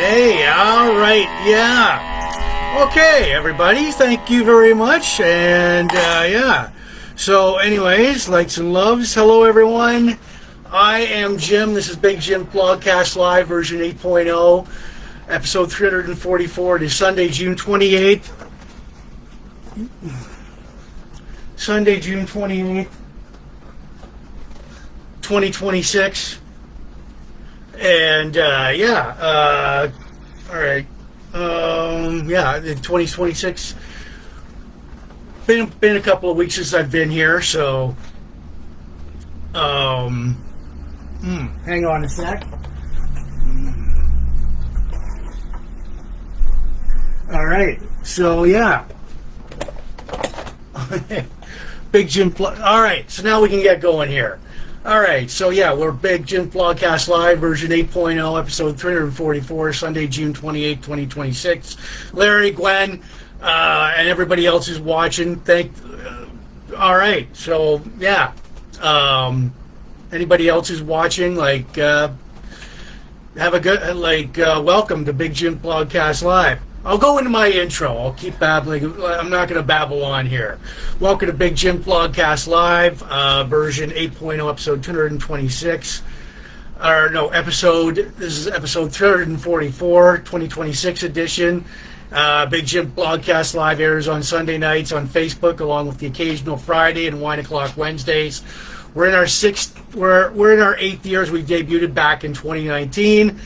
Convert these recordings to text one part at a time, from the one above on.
Hey, all right, yeah. Okay, everybody, thank you very much. And, yeah. So, anyways, likes and loves. Hello, everyone. I am Jim. This is Big Jim Blogcast Live version 8.0, episode 344. It is Sunday, June 28th. Sunday, June 28th, 2026. And, yeah, all right. Yeah, in 2026. Been a couple of weeks since I've been here, so, hang on a sec. All right, so, yeah. Big Jim, all right, so now we can get going here. All right, so yeah, we're Big Jim Blogcast Live, version 8.0, episode 344, Sunday, June 28, 2026. Larry, Gwen, and everybody else is watching. All right, so yeah, anybody else is watching, like, have a good, like, welcome to Big Jim Blogcast Live. I'll go into my intro. I'll keep babbling. I'm not going to babble on here. Welcome to Big Jim Blogcast Live, version 8.0, episode 226. This is episode 344, 2026 edition. Big Jim Blogcast Live airs on Sunday nights on Facebook, along with the occasional Friday and Wine O'Clock Wednesdays. We're in our we're in our 8th year as we debuted back in 2019.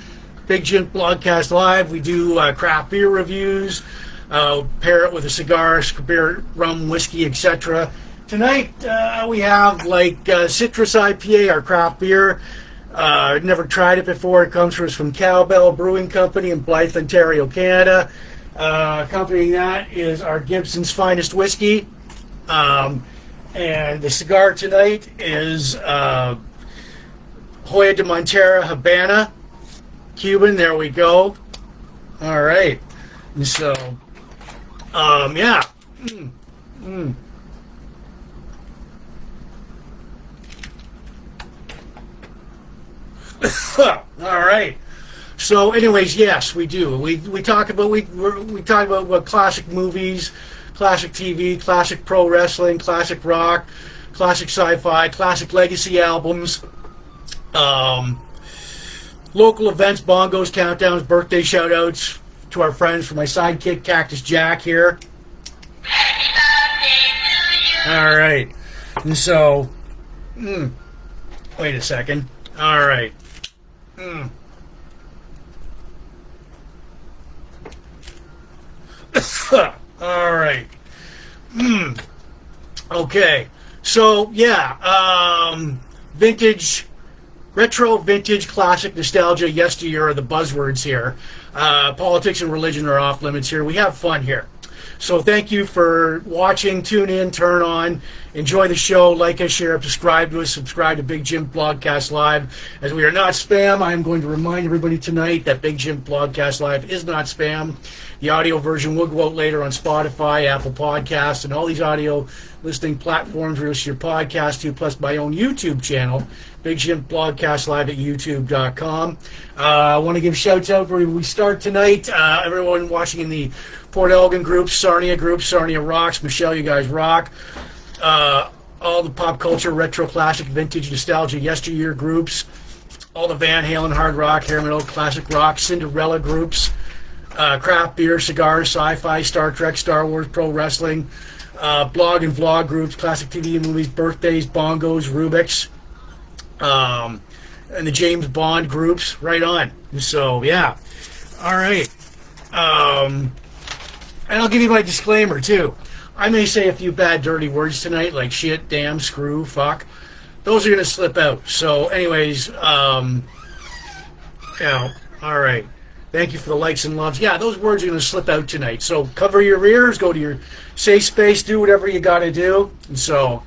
Big Jim Blogcast Live. We do craft beer reviews, pair it with a cigar, beer, rum, whiskey, etc. Tonight we have like Citrus IPA, our craft beer. Never tried it before. It comes to us from Cowbell Brewing Company in Blythe, Ontario, Canada. Accompanying that is our Gibson's Finest Whiskey. And the cigar tonight is Hoya de Montera Habana. Cuban, there we go. All right. So, yeah. All right. So, anyways, yes, we do. We talk about we talk about what classic movies, classic TV, classic pro wrestling, classic rock, classic sci-fi, classic legacy albums. Local events, bongos, countdowns, birthday shout-outs to our friends, for my sidekick, Cactus Jack here. All right. And so, wait a second. All right. All right. Okay. So, yeah. Vintage... Retro, vintage, classic, nostalgia, yesteryear are the buzzwords here. Politics and religion are off limits here. We have fun here. So thank you for watching. Tune in, turn on, enjoy the show, like us, share, subscribe to us, subscribe to Big Jim Blogcast Live. As we are not spam, I am going to remind everybody tonight that Big Jim Blogcast Live is not spam. The audio version will go out later on Spotify, Apple Podcasts, and all these audio listening platforms where you listen to your podcast to, plus my own YouTube channel, Big Jim Blogcast Live at youtube.com. I want to give shouts out where we start tonight. Everyone watching in the Port Elgin group, Sarnia rocks. Michelle, you guys rock. All the pop culture, retro, classic, vintage, nostalgia, yesteryear groups. All the Van Halen, hard rock, hair metal, classic rock, Cinderella groups. Craft beer, cigars, sci-fi, Star Trek, Star Wars, pro wrestling. Blog and vlog groups, classic TV and movies, birthdays, bongos, Rubik's. And the James Bond groups, right on. So, yeah. All right. And I'll give you my disclaimer, too. I may say a few bad, dirty words tonight, like shit, damn, screw, fuck. Those are going to slip out. So, anyways, all right. Thank you for the likes and loves. Yeah, those words are going to slip out tonight. So, cover your ears, go to your safe space, do whatever you got to do. And so,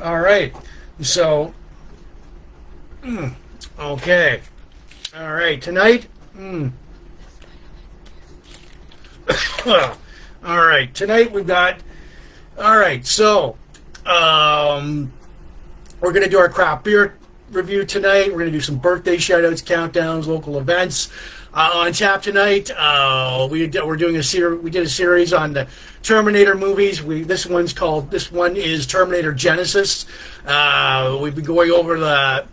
all right. So, okay. All right. Tonight, all right. Tonight we've got, all right. So, we're going to do our craft beer review tonight. We're going to do some birthday shoutouts, countdowns, local events. On tap tonight, we're doing a series. We did a series on the Terminator movies. This one is Terminator Genysis. We've been going over the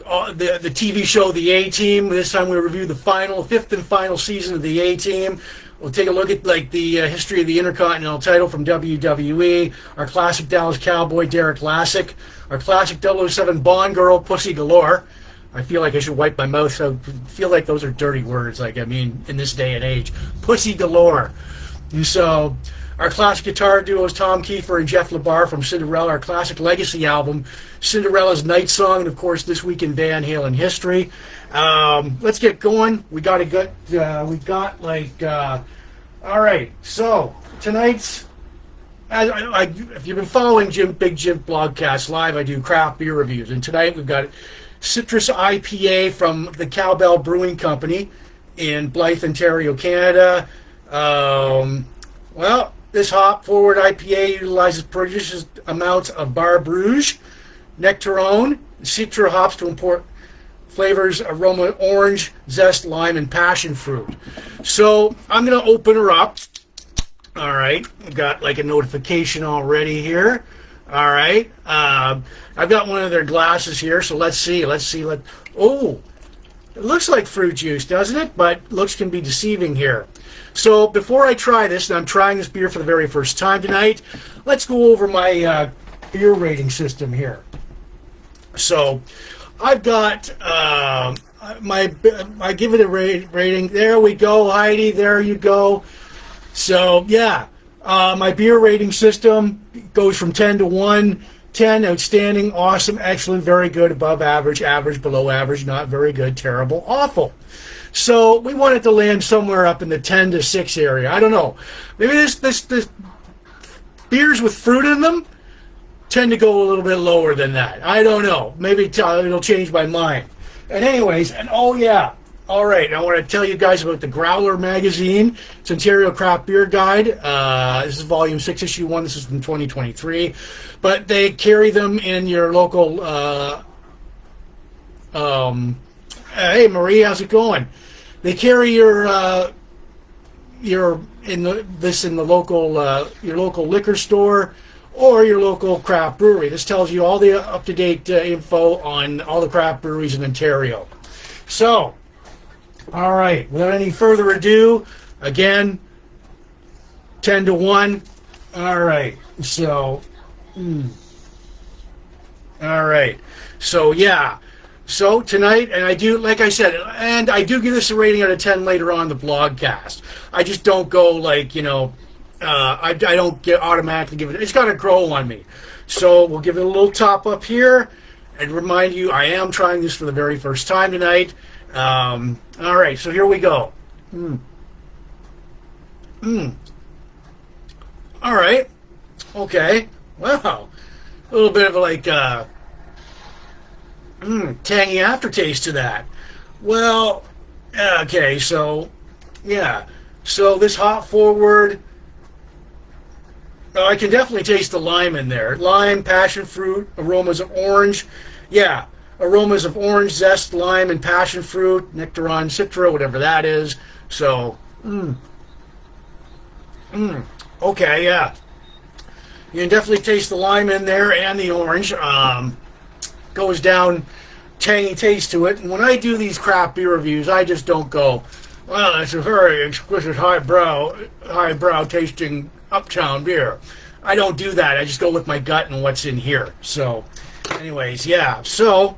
TV show The A-Team. This time we review the fifth and final season of The A-Team. We'll take a look at the history of the Intercontinental title from WWE, our classic Dallas Cowboy-Derrick Lassic, our classic 007 Bond girl, Pussy Galore. I feel like I should wipe my mouth. So I feel like those are dirty words. In this day and age, Pussy Galore. And so, our classic guitar duos, Tom Kiefer and Jeff LaBar from Cinderella. Our classic legacy album, Cinderella's Night Song, and of course, This Week in Van Halen History. Let's get going. All right. So tonight's. If you've been following Big Jim Blogcast Live, I do craft beer reviews, and tonight we've got Citrus IPA from the Cowbell Brewing Company in Blythe, Ontario, Canada. This hop-forward IPA utilizes prodigious amounts of Bar Bruges, Nectarone, Citra hops to import flavors, aroma, orange, zest, lime, and passion fruit. So I'm going to open her up. All right, I've got a notification already here. All right, I've got one of their glasses here, so let's see. Oh, it looks like fruit juice, doesn't it? But looks can be deceiving here. So before I try this, and I'm trying this beer for the very first time tonight, let's go over my beer rating system here. So I've got I give it a rating. There we go, Heidi. There you go. So yeah, my beer rating system goes from 10 to 1. 10, outstanding, awesome, excellent, very good, above average, average, below average, not very good, terrible, awful. So we want it to land somewhere up in the 10 to 6 area. I don't know. Maybe this beers with fruit in them tend to go a little bit lower than that. I don't know. Maybe it'll change my mind. And anyways, all right, I want to tell you guys about the Growler magazine. It's Ontario Craft Beer Guide. This is Volume 6, Issue 1. This is from 2023. But they carry them in your local... hey, Marie, how's it going? They carry your local liquor store or your local craft brewery. This tells you all the up-to-date info on all the craft breweries in Ontario. So... all right, without any further ado, again, 10 to 1. All right, so, all right, so yeah, so tonight, and I do, like I said, and I do give this a rating out of 10 later on the blogcast. I just don't go I don't automatically give it, it's got to grow on me. So we'll give it a little top up here and remind you I am trying this for the very first time tonight. All right, so here we go. All right. Okay. Wow. A little bit of tangy aftertaste to that. Well, okay, so, yeah. So this hop forward, I can definitely taste the lime in there. Lime, passion fruit, aromas of orange. Yeah. Aromas of orange, zest, lime, and passion fruit, nectaron, citra, whatever that is. So, okay, yeah. You can definitely taste the lime in there and the orange. Goes down, tangy taste to it. And when I do these craft beer reviews, I just don't go, well, it's a very exquisite, highbrow tasting uptown beer. I don't do that. I just go with my gut and what's in here. So, anyways, yeah. So,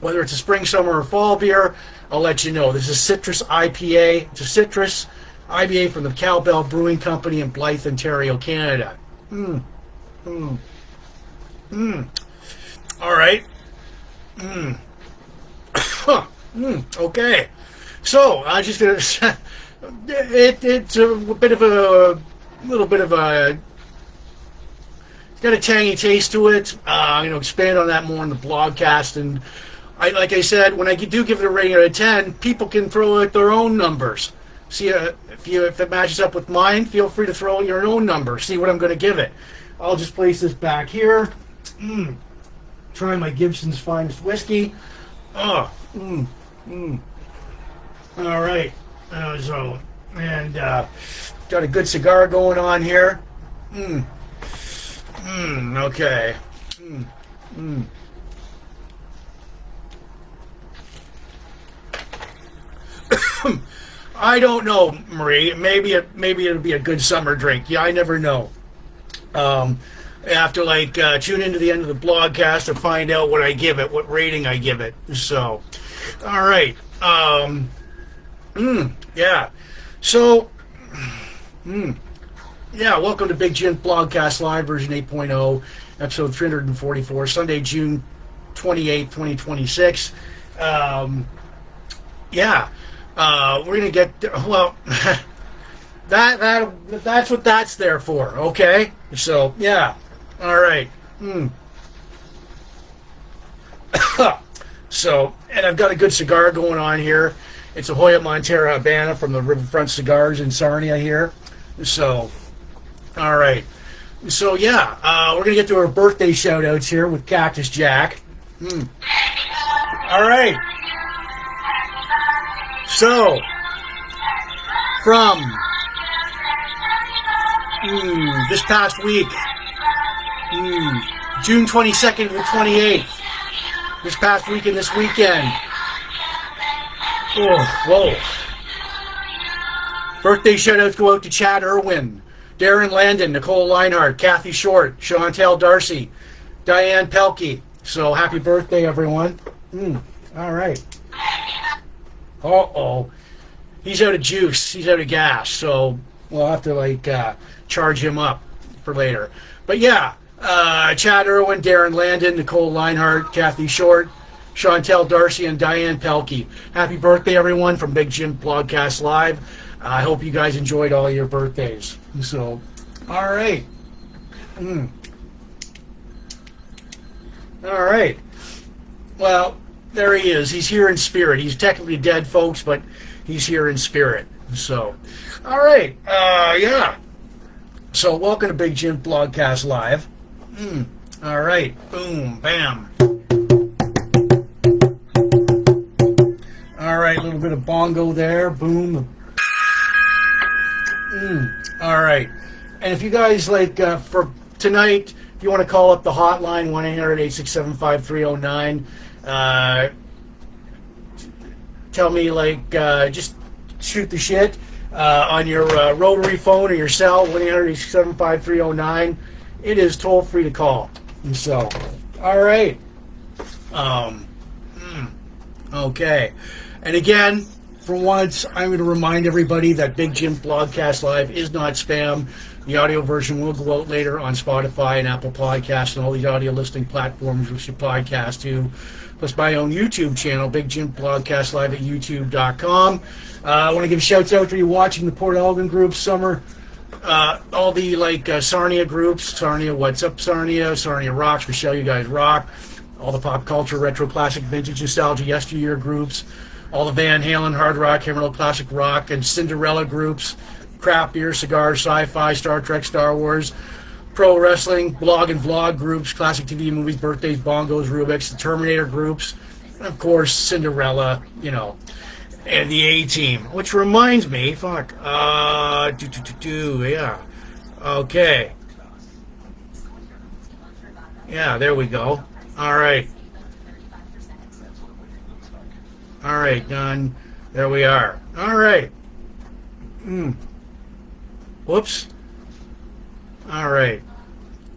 whether it's a spring, summer, or fall beer, I'll let you know. This is Citrus IPA. It's a Citrus IPA from the Cowbell Brewing Company in Blythe, Ontario, Canada. All right. Okay. So I just it's a little bit of a. It's got a tangy taste to it. Expand on that more in the blogcast. And like I said, when I do give it a rating out of 10, people can throw out their own numbers. See if it matches up with mine. Feel free to throw out your own number. See what I'm going to give it. I'll just place this back here. Try my Gibson's Finest Whiskey. Oh, all right. Got a good cigar going on here. Okay. I don't know, Marie. Maybe it'll be a good summer drink. Yeah, I never know. I have to tune into the end of the blogcast to find out what I give it, what rating I give it. So, all right. Yeah. So, yeah. Welcome to Big Jim Blogcast Live version 8.0, episode 344, Sunday, June 28th, 2026. Yeah. We're gonna get well. That's what that's there for. Okay. So yeah. All right. So, and I've got a good cigar going on here. It's a Hoya Montera Habana from the Riverfront Cigars in Sarnia here. So, all right. So yeah, we're gonna get to our birthday shout outs here with Cactus Jack. All right. So, from this past week, June 22nd to the 28th, this past week and this weekend. Oh, whoa. Birthday shout-outs go out to Chad Irwin, Darren Landon, Nicole Leinhardt, Kathy Short, Chantel Darcy, Diane Pelkey. So, happy birthday, everyone. All right. Uh-oh. He's out of juice. He's out of gas. So we'll have to, charge him up for later. But, yeah, Chad Irwin, Darren Landon, Nicole Leinhardt, Kathy Short, Chantel Darcy, and Diane Pelkey. Happy birthday, everyone, from Big Jim Blogcast Live. I hope you guys enjoyed all your birthdays. So, all right. All right. Well, there he is. He's here in spirit. He's technically dead, folks, but he's here in spirit. So, all right. Yeah. So, welcome to Big Jim Blogcast Live. All right. Boom. Bam. All right. A little bit of bongo there. Boom. All right. And if you guys for tonight, if you want to call up the hotline, 1-800-867-5309, tell me, just shoot the shit on your rotary phone or your cell, 1-800-867-5309. It is toll free to call. And so, all right. Okay. And again, for once, I'm going to remind everybody that Big Jim Blogcast Live is not spam. The audio version will go out later on Spotify and Apple Podcasts and all these audio listening platforms which you podcast to. Plus my own YouTube channel, Big Jim Blogcast Live at youtube.com. I want to give shouts out to you watching the Port Elgin groups, Summer, all the Sarnia groups, Sarnia What's Up Sarnia, Sarnia Rocks, Michelle You Guys Rock, all the pop culture, retro, classic, vintage, nostalgia, yesteryear groups, all the Van Halen, hard rock, Hammerlow, classic rock, and Cinderella groups, craft beer, cigars, sci-fi, Star Trek, Star Wars, pro wrestling, blog and vlog groups, classic TV movies, birthdays, bongos, Rubik's, the Terminator groups, and of course Cinderella, and the A-Team. Which reminds me, yeah, okay, yeah, there we go. All right, done. There we are. All right. Whoops. All right.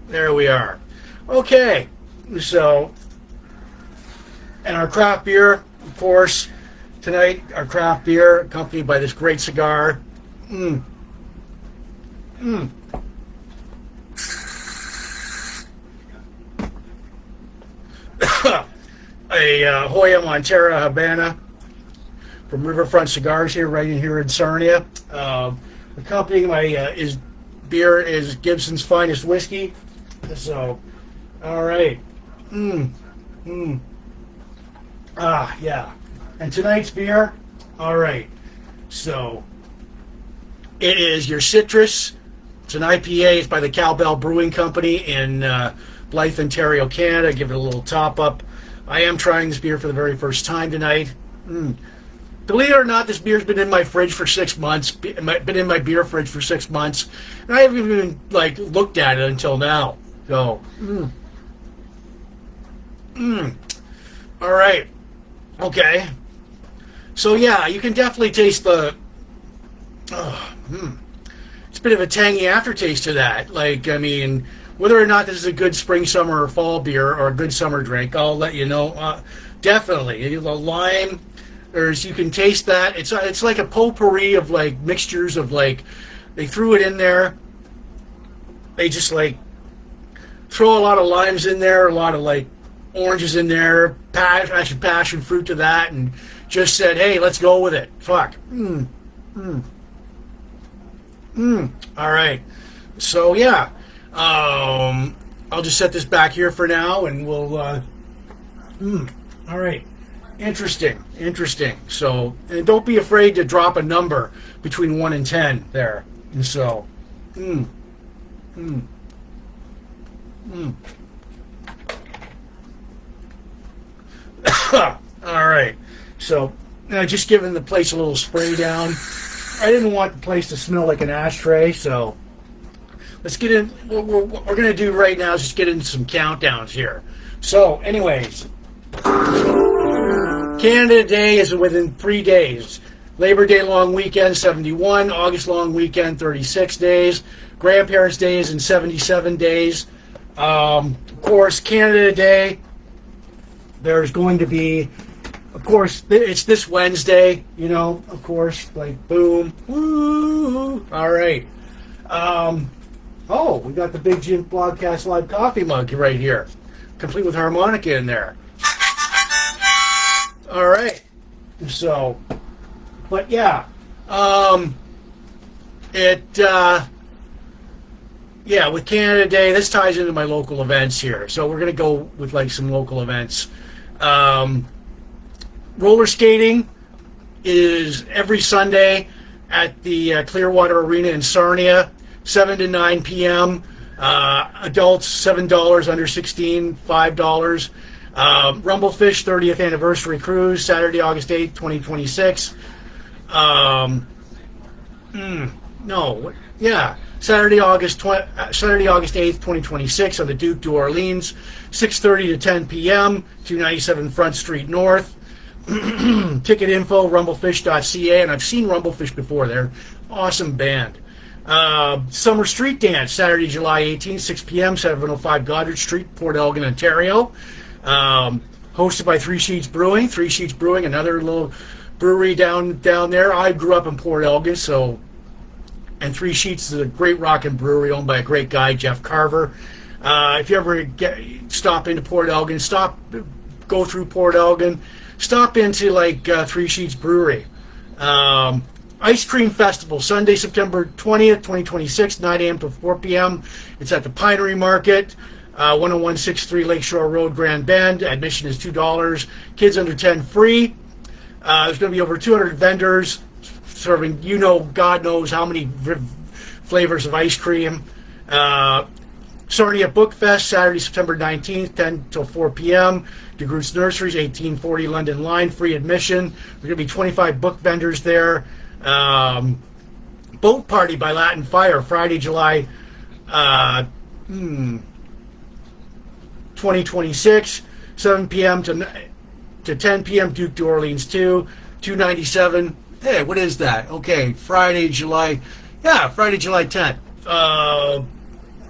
There we are. Okay. So, and our craft beer, of course, tonight, our craft beer, accompanied by this great cigar. A Hoya Montera Habana from Riverfront Cigars here, right in here in Sarnia. Accompanying my beer is Gibson's Finest Whiskey. So, all right. Yeah. And tonight's beer, all right. So, it is your Citrus. It's an IPA. It's by the Cowbell Brewing Company in Blythe, Ontario, Canada. Give it a little top up. I am trying this beer for the very first time tonight. Believe it or not, this beer's been in my fridge for 6 months. Been in my beer fridge for 6 months, and I haven't even looked at it until now. So, all right, okay. So yeah, you can definitely taste the. It's a bit of a tangy aftertaste to that. I mean, whether or not this is a good spring, summer, or fall beer or a good summer drink, I'll let you know. Definitely, the lime. You can taste that. It's like a potpourri of mixtures of they threw it in there. They just throw a lot of limes in there, a lot of oranges in there, passion fruit to that, and just said, hey, let's go with it. Fuck. All right. So yeah, I'll just set this back here for now, and we'll. All right. Interesting. So, and don't be afraid to drop a number between 1 and 10 there. And so, all right. So, just giving the place a little spray down. I didn't want the place to smell like an ashtray, so let's get in. What we're going to do right now is just get into some countdowns here. So, anyways. Canada Day is within 3 days. Labor Day long weekend, 71. August long weekend, 36 days. Grandparents' Day is in 77 days. Of course, Canada Day, there's going to be, of course, it's this Wednesday, of course, boom. Woo! All right. We got the Big Jim Blogcast Live coffee mug right here, complete with harmonica in there. All right. So, but yeah, with Canada Day, this ties into my local events here. So we're gonna go with some local events. Roller skating is every Sunday at the Clearwater Arena in Sarnia, 7 to 9 p.m. Adults $7, under 16 $5. Rumblefish 30th anniversary cruise, Saturday, August 8th, 2026. Saturday, August 8th, 2026 on the Duke d'Orleans, 6:30 to 10 p.m. 297 Front Street North. Ticket info, rumblefish.ca, and I've seen Rumblefish before. They're awesome band. Summer Street Dance, Saturday, July 18th, 6 p.m., 705 Goddard Street, Port Elgin, Ontario. Hosted by Three Sheets Brewing. Three Sheets Brewing, another little brewery down there. I grew up in Port Elgin, and Three Sheets is a great rockin' brewery owned by a great guy, Jeff Carver. If you ever stop into Port Elgin, go through Port Elgin, stop into Three Sheets Brewery. Ice Cream Festival, Sunday, September 20th, 2026, 9 a.m. to 4 p.m. It's at the Pinery Market. 10163 Lakeshore Road, Grand Bend. Admission is $2. Kids under 10 free. There's going to be over 200 vendors serving, God knows how many flavors of ice cream. Sarnia Book Fest, Saturday, September 19th, 10 till 4 p.m. DeGroots Nurseries, 1840 London Line, free admission. There's going to be 25 book vendors there. Boat Party by Latin Fire, Friday, July 2026, 7 p.m. to 10 p.m. Duke d'Orleans 2, 297. Hey, what is that? Okay, Friday, July 10th.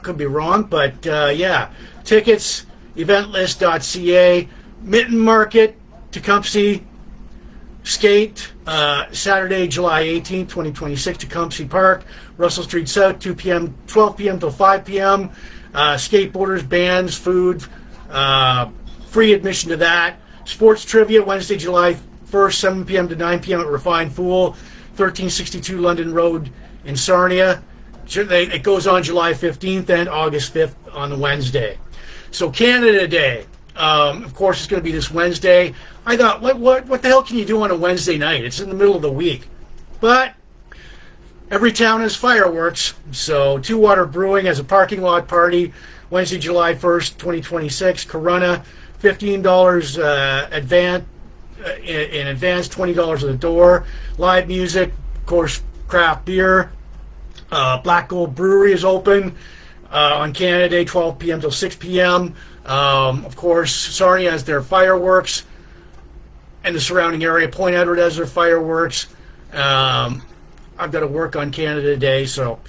Could be wrong, but yeah. Tickets, eventlist.ca. Mitten Market, Tecumseh. Skate, Saturday, July 18th, 2026, Tecumseh Park, Russell Street South, 12 p.m. till 5 p.m. Skateboarders, bands, food, free admission to that. Sports Trivia, Wednesday, July 1st, 7 p.m. to 9 p.m. at Refined Fool, 1362 London Road in Sarnia. It goes on July 15th and August 5th on the Wednesday. So Canada Day, of course, it's going to be this Wednesday. I thought, what the hell can you do on a Wednesday night? It's in the middle of the week. But every town has fireworks. So Two Water Brewing has a parking lot party Wednesday, July 1st, 2026. Corona, $15 in advance, $20 at the door. Live music, of course, craft beer. Black Gold Brewery is open on Canada Day, 12 p.m. till 6 p.m. Of course, Sarnia has their fireworks, and the surrounding area. Point Edward has their fireworks. I've got to work on Canada Day, so.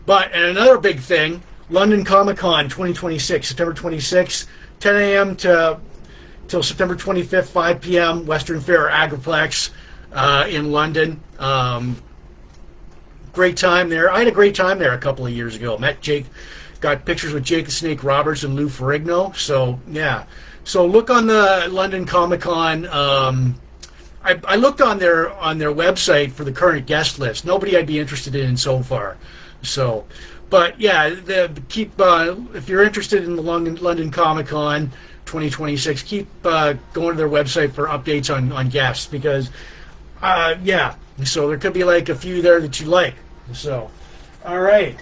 And another big thing, London Comic Con 2026, September 26th, 10 a.m. till September 25th, 5 p.m. Western Fair Agriplex in London. Great time there. I had a great time there a couple of years ago. Met Jake, got pictures with Jake the Snake Roberts and Lou Ferrigno. So yeah. So look on the London Comic Con. I looked on their website for the current guest list. Nobody I'd be interested in so far. So, but yeah, if you're interested in the London Comic Con 2026, keep going to their website for updates on guests, because yeah. So there could be like a few there that you like. So, all right.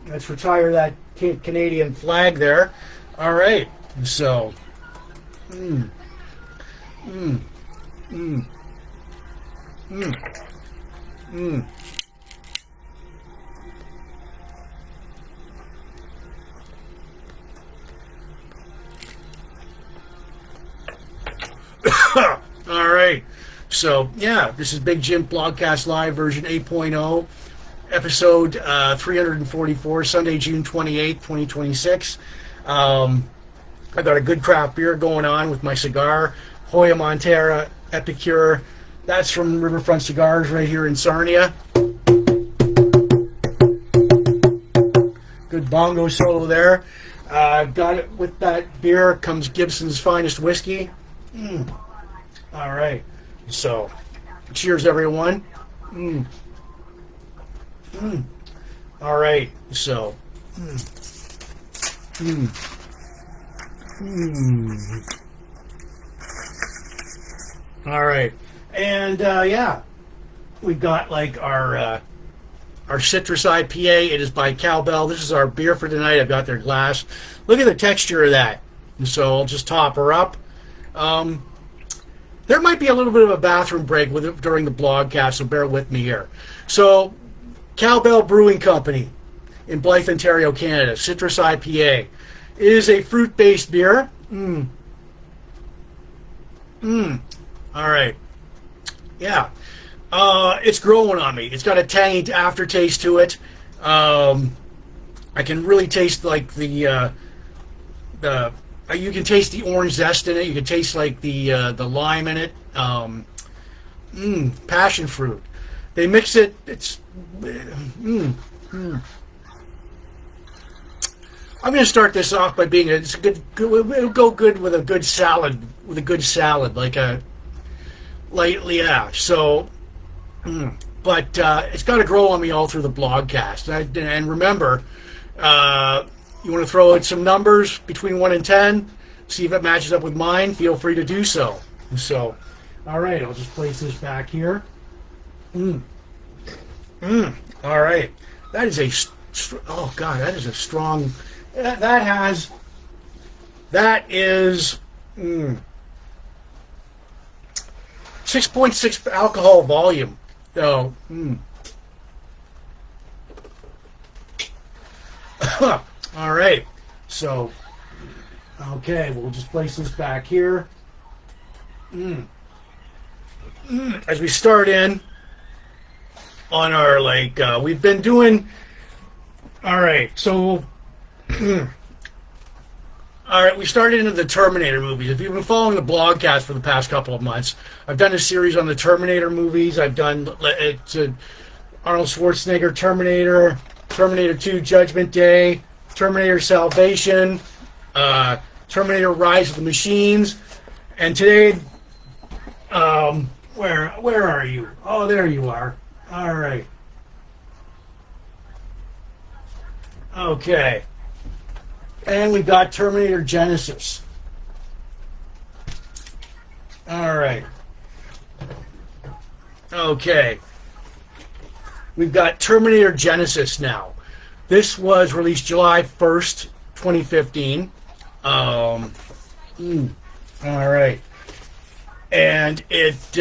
Let's retire that Canadian flag there. All right. So, all right. So, yeah, this is Big Jim Blogcast Live version 8.0, episode 344, Sunday, June 28th, 2026. I got a good craft beer going on with my cigar, Hoya Montera Epicure. That's from Riverfront Cigars right here in Sarnia. Good bongo solo there. I've got it with that beer. Comes Gibson's Finest Whiskey. All right. So, cheers, everyone. All right. So, all right. And yeah, we've got like our citrus IPA. It is by Cowbell. This is our beer for tonight. I've got their glass. Look at the texture of that. So I'll just top her up. There might be a little bit of a bathroom break during the blogcast, so bear with me here. So, Cowbell Brewing Company in Blythe, Ontario, Canada. Citrus IPA. It is a fruit-based beer. All right. Yeah. It's growing on me. It's got a tangy aftertaste to it. I can really taste like the you can taste the orange zest in it. You can taste like the lime in it. Passion fruit. They mix it. It's. I'm going to start this off by being it's a good. It'll go good with a good salad. Like a lightly, yeah. So, but it's got to grow on me all through the blogcast. And remember. You want to throw in some numbers between 1 and 10, see if it matches up with mine, feel free to do so. So, all right, I'll just place this back here. All right. That is oh, God, that is a strong, that is 6.6 alcohol volume. So, all right, so, okay, we'll just place this back here. As we start in on our, we've been doing, all right, so, all right, we started into the Terminator movies. If you've been following the blogcast for the past couple of months, I've done a series on the Terminator movies. I've done Arnold Schwarzenegger, Terminator 2, Judgment Day, Terminator Salvation, Terminator Rise of the Machines, and today, where are you? Oh, there you are. All right. Okay. And we've got Terminator Genysis. All right. Okay. We've got Terminator Genysis now. This was released July 1st, 2015. All right. And it,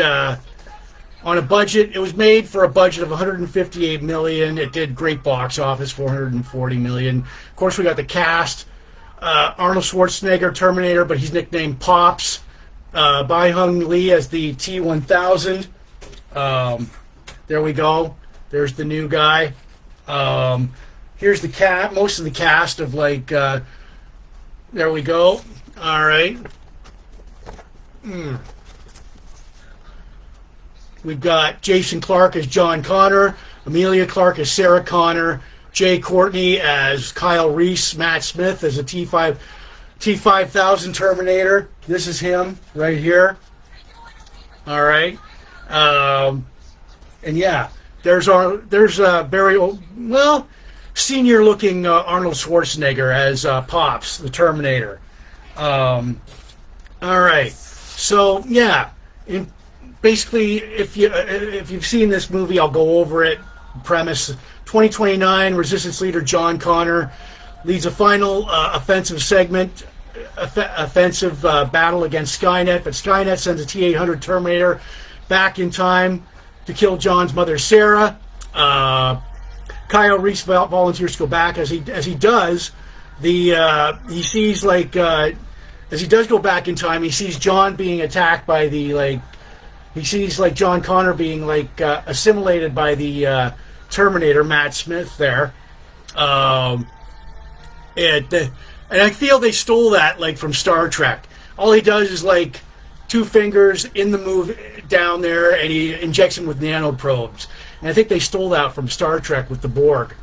on a budget, it was made for a budget of $158 million. It did great box office, $440 million. Of course, we got the cast. Arnold Schwarzenegger, Terminator, but he's nicknamed Pops. Bai-Hung Lee as the T-1000. There we go. There's the new guy. Here's the most of the cast of like. There we go. All right. We've got Jason Clarke as John Connor, Emilia Clarke as Sarah Connor, Jay Courtney as Kyle Reese, Matt Smith as a T-5000 Terminator. This is him right here. All right. And yeah, there's a very old, senior-looking Arnold Schwarzenegger as Pops, the Terminator. All right. So yeah, basically, if you've seen this movie, I'll go over it. Premise: 2029, Resistance leader John Connor leads a final offensive battle against Skynet, but Skynet sends a T-800 Terminator back in time to kill John's mother, Sarah. Kyle Reese volunteers to go back. As he does, he sees as he does go back in time, he sees John being attacked by he sees John Connor being assimilated by the Terminator, Matt Smith there. And I feel they stole that from Star Trek. All he does is two fingers in the move down there, and he injects him with nanoprobes. And I think they stole that from Star Trek with the Borg.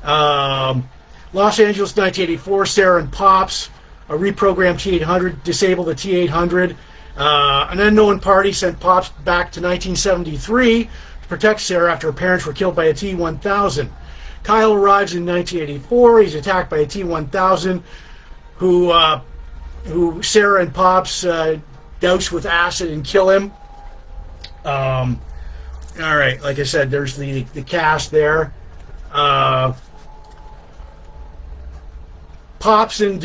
Los Angeles, 1984, Sarah and Pops, a reprogrammed T-800, disable the T-800. An unknown party sent Pops back to 1973 to protect Sarah after her parents were killed by a T-1000. Kyle arrives in 1984. He's attacked by a T-1000 who Sarah and Pops douse with acid and kill him. All right, like I said, there's the cast there. Pops and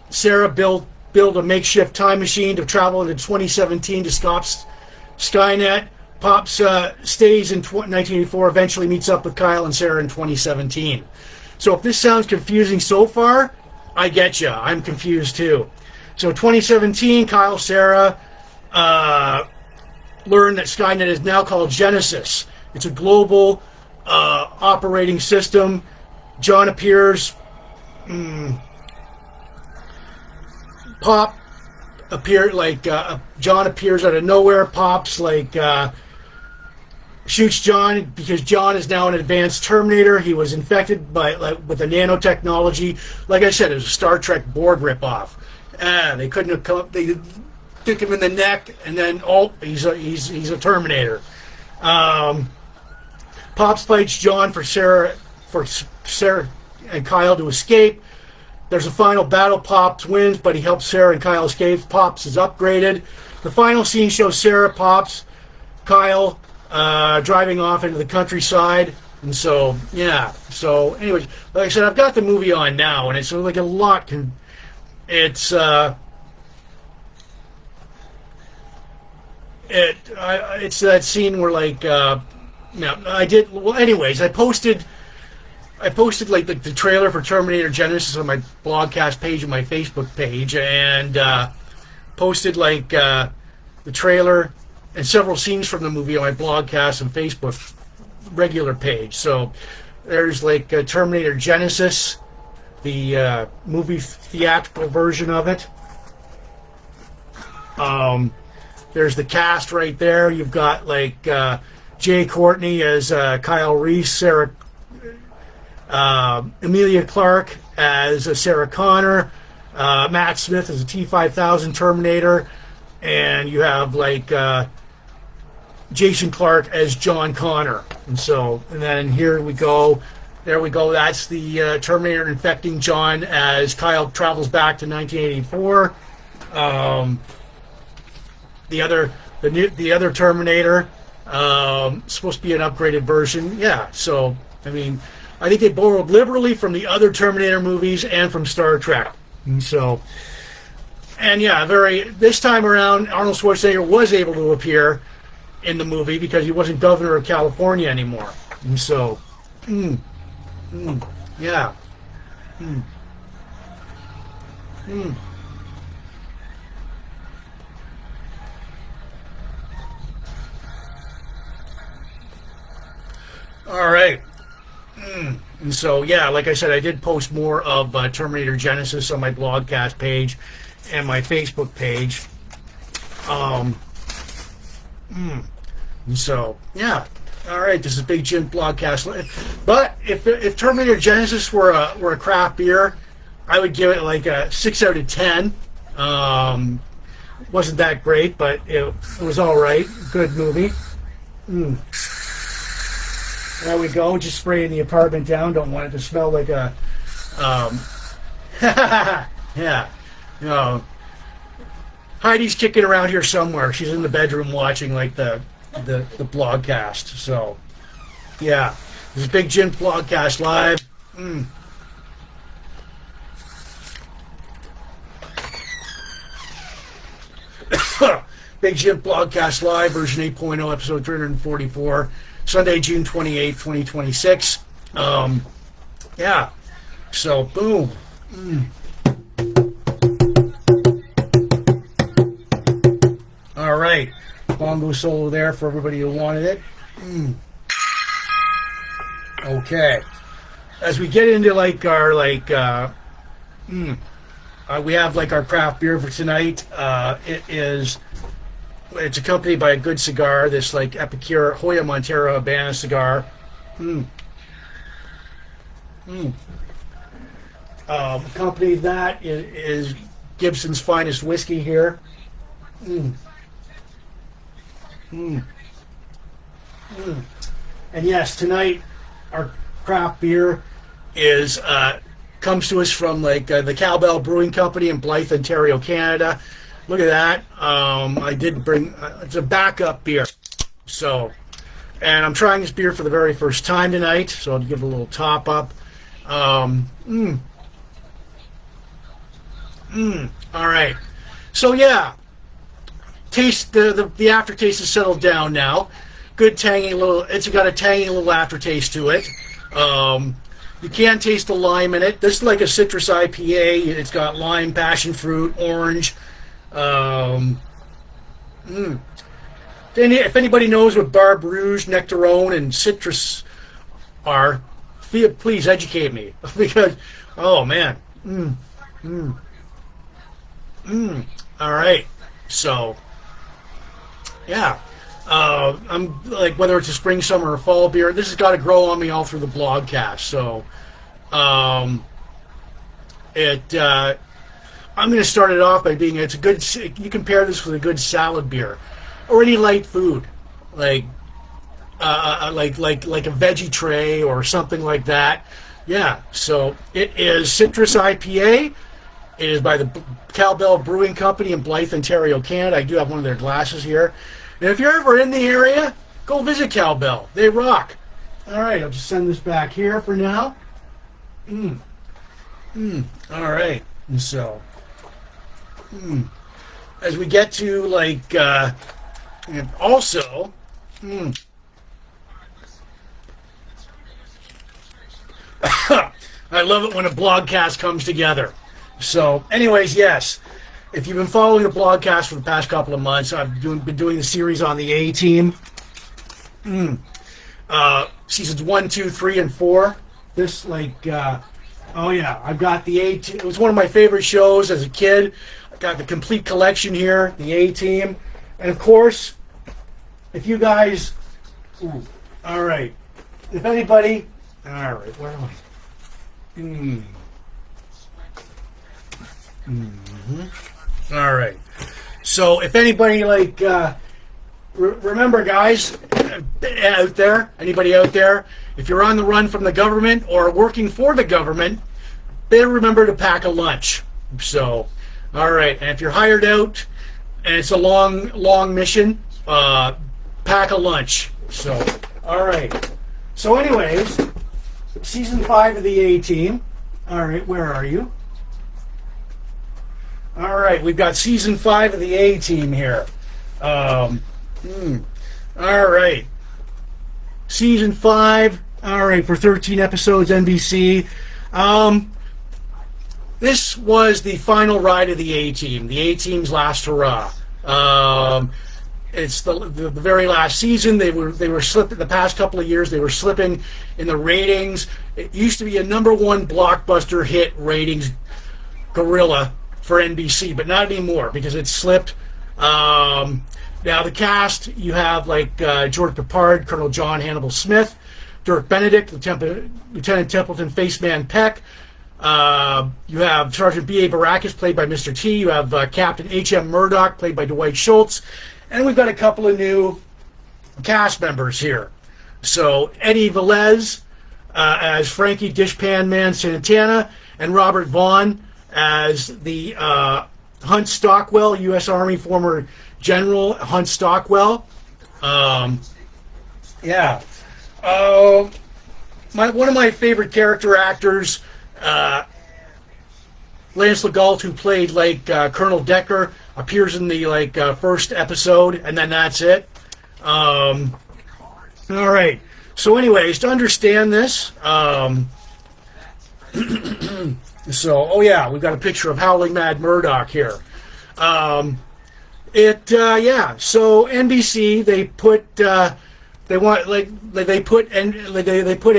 Sarah build a makeshift time machine to travel into 2017 to stop Skynet. Pops stays in 1984, eventually meets up with Kyle and Sarah in 2017. So if this sounds confusing so far, I get you. I'm confused too. So 2017, Kyle, Sarah learn that Skynet is now called Genysis. It's a global operating system. John appears. John appears out of nowhere. Pops shoots John because John is now an advanced Terminator. He was infected with a nanotechnology. Like I said, it was a Star Trek Borg ripoff. They couldn't have come up. They took him in the neck, and then he's a Terminator. Pops fights John for Sarah and Kyle to escape. There's a final battle. Pops wins, but he helps Sarah and Kyle escape. Pops is upgraded. The final scene shows Sarah, Pops, Kyle driving off into the countryside. And so, yeah. So, anyways, like I said, I've got the movie on now, and it's a lot. It's that scene where anyways, I posted the trailer for Terminator Genysis on my Blogcast page and my Facebook page, and posted the trailer and several scenes from the movie on my Blogcast and Facebook regular page. So there's Terminator Genysis, the movie theatrical version of it. There's the cast right there. You've got Jay Courtney as Kyle Reese, Sarah. Emilia Clarke as Sarah Connor, Matt Smith as a T-5000 Terminator, and you have Jason Clarke as John Connor. And then here we go. There we go. That's the Terminator infecting John as Kyle travels back to 1984. The other Terminator, supposed to be an upgraded version. Yeah. So I mean, I think they borrowed liberally from the other Terminator movies and from Star Trek. And so, and yeah, this time around, Arnold Schwarzenegger was able to appear in the movie because he wasn't governor of California anymore. And so, yeah. All right. And so, yeah, like I said, I did post more of Terminator Genysis on my Blogcast page and my Facebook page. And so, yeah. All right, this is Big Jim Blogcast. But if Terminator Genysis were a craft beer, I would give it like a 6 out of 10. Wasn't that great, but it was all right. Good movie. There we go. Just spraying the apartment down. Don't want it to smell like a. Yeah. You know, Heidi's kicking around here somewhere. She's in the bedroom watching like the Blogcast. So, yeah. This is Big Jim Blogcast Live. Big Jim Blogcast Live, version 8.0, episode 344. Sunday, June 28, 2026. Yeah. So, boom. All right. Bongo solo there for everybody who wanted it. Okay. As we get into like our we have like our craft beer for tonight. It's accompanied by a good cigar, this like Epicure Hoya Montero Habana cigar. Accompanied that is Gibson's finest whiskey here. And yes, tonight our craft beer is comes to us from like the Cowbell Brewing Company in Blythe, Ontario, Canada. Look at that. I did bring it's a backup beer. So, and I'm trying this beer for the very first time tonight, so I'll give it a little top up. All right. So yeah, taste the aftertaste has settled down now. Good tangy little. It's got a tangy little aftertaste to it. You can taste the lime in it. This is like a citrus IPA. It's got lime, passion fruit, orange. If anybody knows what Barbe Rouge, Nectarone, and Citrus are, please educate me because, oh man, all right. So, yeah, I'm like whether it's a spring, summer, or fall beer. This has got to grow on me all through the Blogcast. So, I'm going to start it off by being it's a good. You can pair this with a good salad beer, or any light food, like a veggie tray or something like that. Yeah. So it is Citrus IPA. It is by the Cowbell Brewing Company in Blythe, Ontario, Canada. I do have one of their glasses here. And if you're ever in the area, go visit Cowbell. They rock. All right. I'll just send this back here for now. All right. And so. As we get to like, and also, I love it when a blogcast comes together. So, anyways, yes, if you've been following the blogcast for the past couple of months, I've been doing the series on the A-Team. Seasons 1, 2, 3, and 4. This like, oh yeah, I've got the A-Team. It was one of my favorite shows as a kid. Got the complete collection here, the A-Team. And of course, if you guys, all right, if anybody, all right, where am I? All right. So if anybody like, remember guys, out there, anybody out there, if you're on the run from the government or working for the government, better remember to pack a lunch. So, all right, and if you're hired out and it's a long mission, pack a lunch. So, all right. So anyways, Season 5 of the A-Team. All right, where are you? All right, we've got Season 5 of the A-Team here. All right. Season 5, all right, for 13 episodes, NBC. This was the final ride of the A-Team, the A-Team's last hurrah. It's the very last season. They were slipping the past couple of years. They were slipping in the ratings. It used to be a #1 blockbuster hit ratings gorilla for NBC, but not anymore because it slipped. Now the cast, you have like George Peppard, Colonel John Hannibal Smith, Dirk Benedict, Lieutenant Templeton Faceman Peck. You have Sergeant B.A. Baracus, played by Mr. T. You have Captain H.M. Murdoch, played by Dwight Schultz. And we've got a couple of new cast members here. So Eddie Velez as Frankie Dishpan Man Santana, and Robert Vaughn as the Hunt Stockwell, U.S. Army former General Hunt Stockwell. One of my favorite character actors, Lance Legault, who played Colonel Decker, appears in the first episode, and then that's it. All right. So, anyways, to understand this, we've got a picture of Howling Mad Murdoch here. So NBC, they put the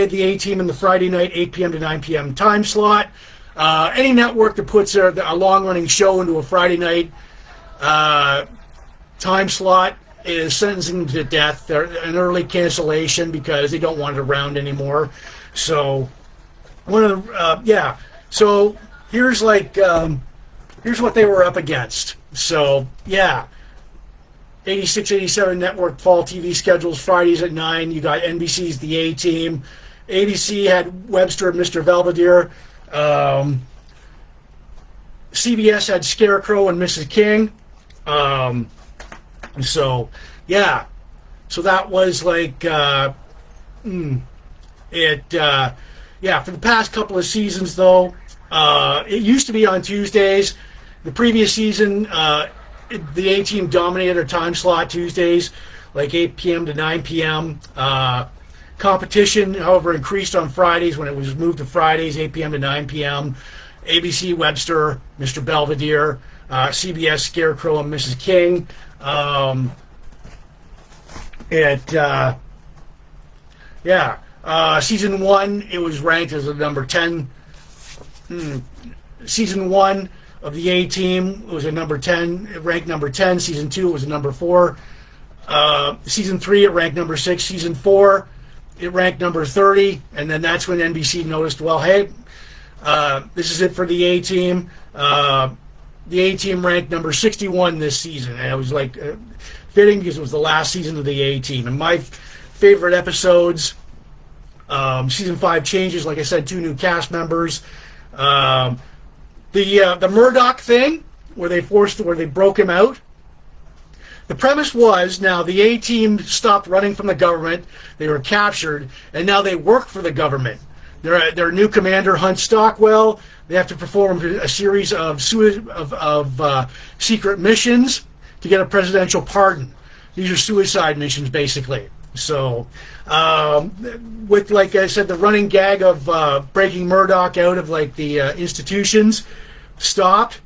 A-Team in the Friday night 8 p.m. to 9 p.m. time slot. Any network that puts a long-running show into a Friday night time slot is sentencing them to death. They're an early cancellation because they don't want it around anymore. So So here's what they were up against. So 86, 87 network fall TV schedules, Fridays at 9. You got NBC's The A-Team. ABC had Webster and Mr. Belvedere. CBS had Scarecrow and Mrs. King. So that was for the past couple of seasons, though, it used to be on Tuesdays. The previous season, the A-Team dominated their time slot Tuesdays, 8 p.m. to 9 p.m. Competition, however, increased on Fridays when it was moved to Fridays, 8 p.m. to 9 p.m. ABC, Webster, Mr. Belvedere, CBS, Scarecrow, and Mrs. King. Season 1, it was ranked as a number 10. Season 1 of the A-Team was a number 10. It ranked number 10. Season 2, it was a number 4. Season 3, it ranked number 6. Season 4, it ranked number 30. And then that's when NBC noticed, well, hey, this is it for the A-Team. The A-Team ranked number 61 this season. And it was fitting because it was the last season of the A-Team. And my favorite episodes, Season 5 changes, like I said, 2 new cast members. The Murdoch thing, where they broke him out. The premise was, now the A-Team stopped running from the government, they were captured, and now they work for the government. Their new commander, Hunt Stockwell, they have to perform a series of secret missions to get a presidential pardon. These are suicide missions, basically. So, with, like I said, the running gag of breaking Murdoch out of the institutions dropped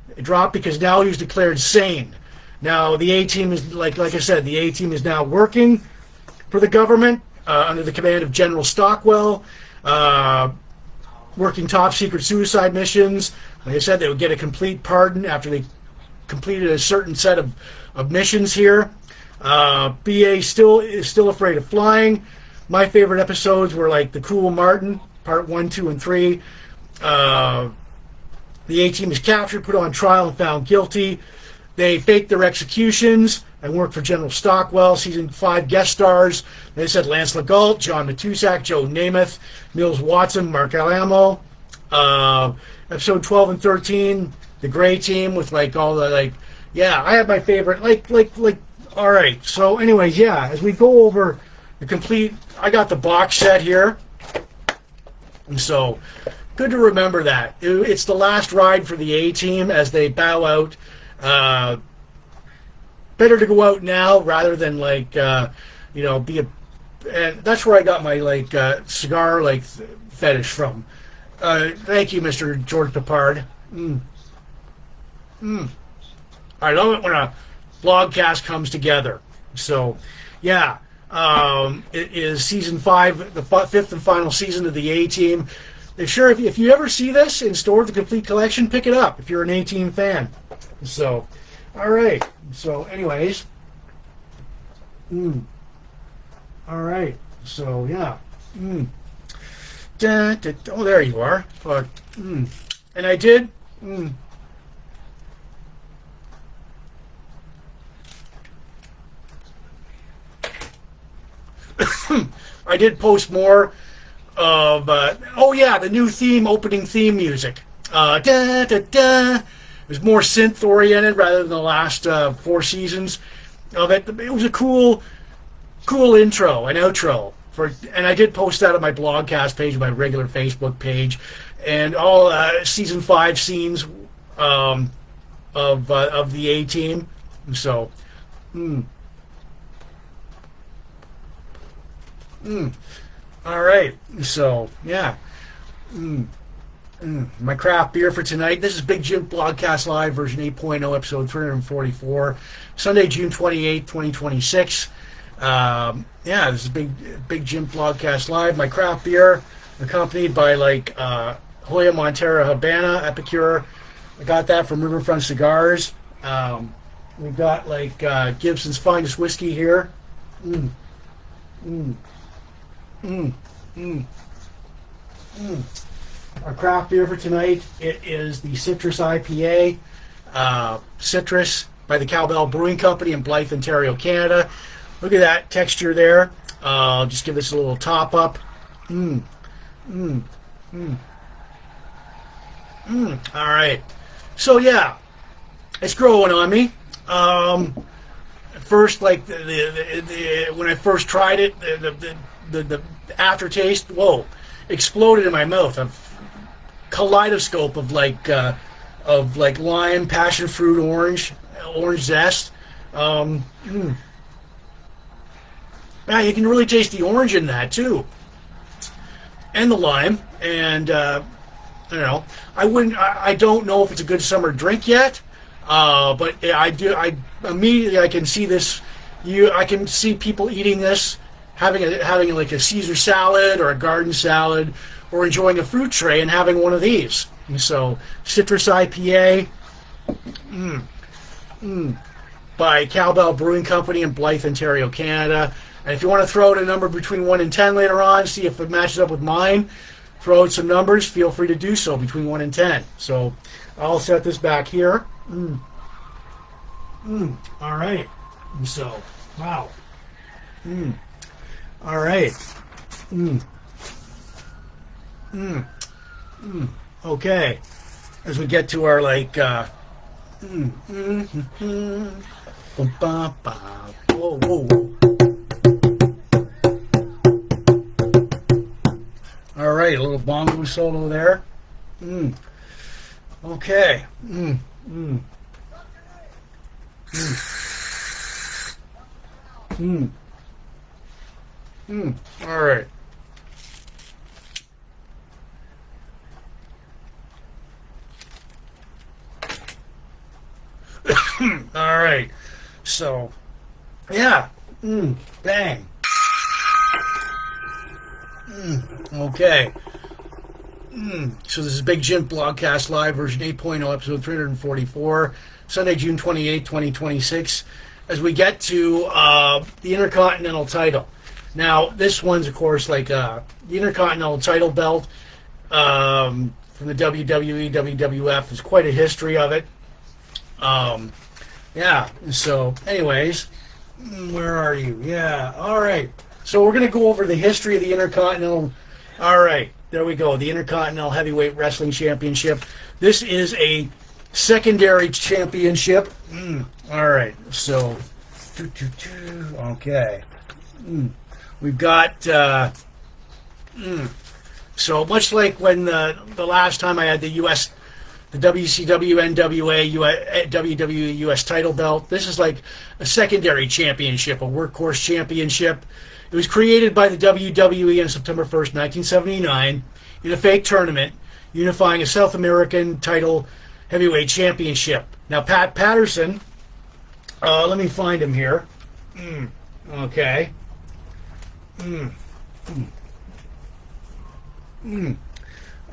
because now he was declared sane. Now the A-Team is like I said, the A-Team is now working for the government under the command of General Stockwell, working top secret suicide missions. Like I said, they would get a complete pardon after they completed a certain set of missions here. BA is still afraid of flying. My favorite episodes were The Cruel Martin, part 1, 2, and 3. The A-Team is captured, put on trial, and found guilty. They faked their executions and worked for General Stockwell. Season 5 guest stars, they said Lance Legault, John Matusak, Joe Namath, Mills Watson, Mark Alamo. Episode 12 and 13, The Gray Team with all the I have my favorite all right. So anyways, as we go over the complete, I got the box set here. And so, good to remember that. It's the last ride for the A-Team as they bow out. Better to go out now rather than be a. And that's where I got my cigar fetish from. Thank you, Mr. George Papard. I love it when a blogcast comes together. So, yeah, it is season 5, the 5th and final season of the A-Team. If you ever see this in store, the complete collection, pick it up if you're an A-Team fan. So, all right. So, anyways, all right. So, yeah. Oh, there you are. And I did. I did post more of the new opening theme music. It was more synth oriented rather than the last 4 seasons of it. It was a cool intro and outro and I did post that on my Blogcast page, my regular Facebook page, and all season 5 scenes of the A-Team. So, all right. So, yeah. My craft beer for tonight. This is Big Jim Blogcast Live, version 8.0, episode 344, Sunday, June 28, 2026. This is Big Jim Blogcast Live. My craft beer, accompanied by Hoya Montero Habana Epicure. I got that from Riverfront Cigars. We've got Gibson's Finest Whiskey here. Our craft beer for tonight, it is the Citrus IPA, Citrus by the Cowbell Brewing Company in Blythe, Ontario, Canada. Look at that texture there. I'll just give this a little top up. All right. So yeah, it's growing on me. At first, when I first tried it, the aftertaste, exploded in my mouth. A kaleidoscope of lime, passion fruit, orange zest. Yeah, you can really taste the orange in that too, and the lime. And I don't know if it's a good summer drink yet, but I do. I can see this. I can see people eating this, having a Caesar salad or a garden salad, or enjoying a fruit tray and having one of these. And so, Citrus IPA. By Cowbell Brewing Company in Blythe, Ontario, Canada. And if you want to throw out a number between 1 and 10 later on, see if it matches up with mine, throw out some numbers, feel free to do so between 1 and 10. So I'll set this back here. All right. So, wow. All right. Okay. As we get to our whoa. All right, a little bongo solo there. Okay. All right. All right. So, yeah. Bang. Okay. So this is Big Jim Blogcast Live, version 8.0, episode 344, Sunday, June 28, 2026, as we get to the Intercontinental title. Now, this one's, of course, the Intercontinental title belt from the WWE, WWF. There's quite a history of it. Yeah, so, anyways, where are you? Yeah, all right. So we're going to go over the history of the Intercontinental. All right, there we go. The Intercontinental Heavyweight Wrestling Championship. This is a secondary championship. All right, so, okay. We've got So much like when the last time I had the WCW, NWA, WWE US title belt, this is like a secondary championship, a workhorse championship. It was created by the WWE on September 1st, 1979, in a fake tournament, unifying a South American title heavyweight championship. Now, Pat Patterson, let me find him here. Okay.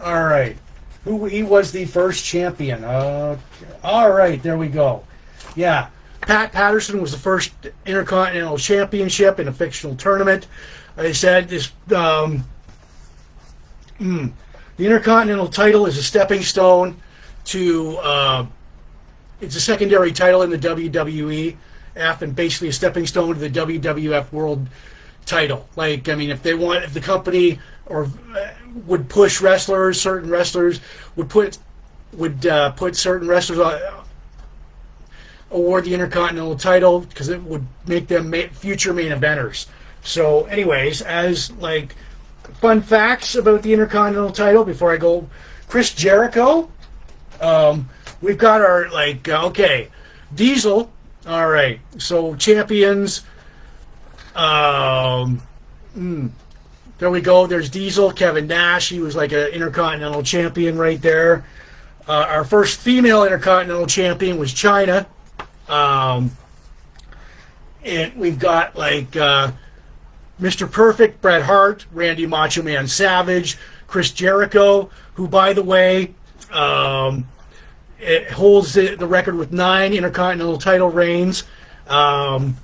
All right. He was the first champion. All right, there we go. Yeah, Pat Patterson was the first Intercontinental Championship in a fictional tournament. I said this. The Intercontinental title is a stepping stone to. It's a secondary title in the WWE, and basically a stepping stone to the WWF World title. Like, I mean, if the company would push wrestlers, certain wrestlers would put certain wrestlers award the Intercontinental title because it would make them future main eventers. So, anyways, as like fun facts about the Intercontinental title before I go, Chris Jericho. We've got our okay, Diesel. All right, so champions. There we go. There's Diesel, Kevin Nash. He was like an Intercontinental champion right there. Our first female Intercontinental champion was Chyna. And we've got Mr. Perfect, Bret Hart, Randy Macho Man Savage, Chris Jericho, who, by the way, it holds the record with 9 Intercontinental title reigns. We've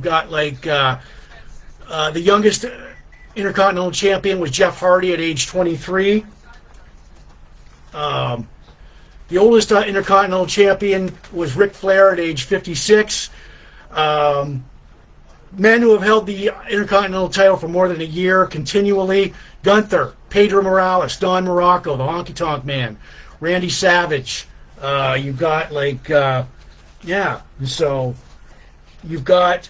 got the youngest Intercontinental champion was Jeff Hardy at age 23. The oldest Intercontinental champion was Ric Flair at age 56. Men who have held the Intercontinental title for more than a year continually: Gunther, Pedro Morales, Don Morocco, the Honky Tonk Man, Randy Savage. You've got so you've got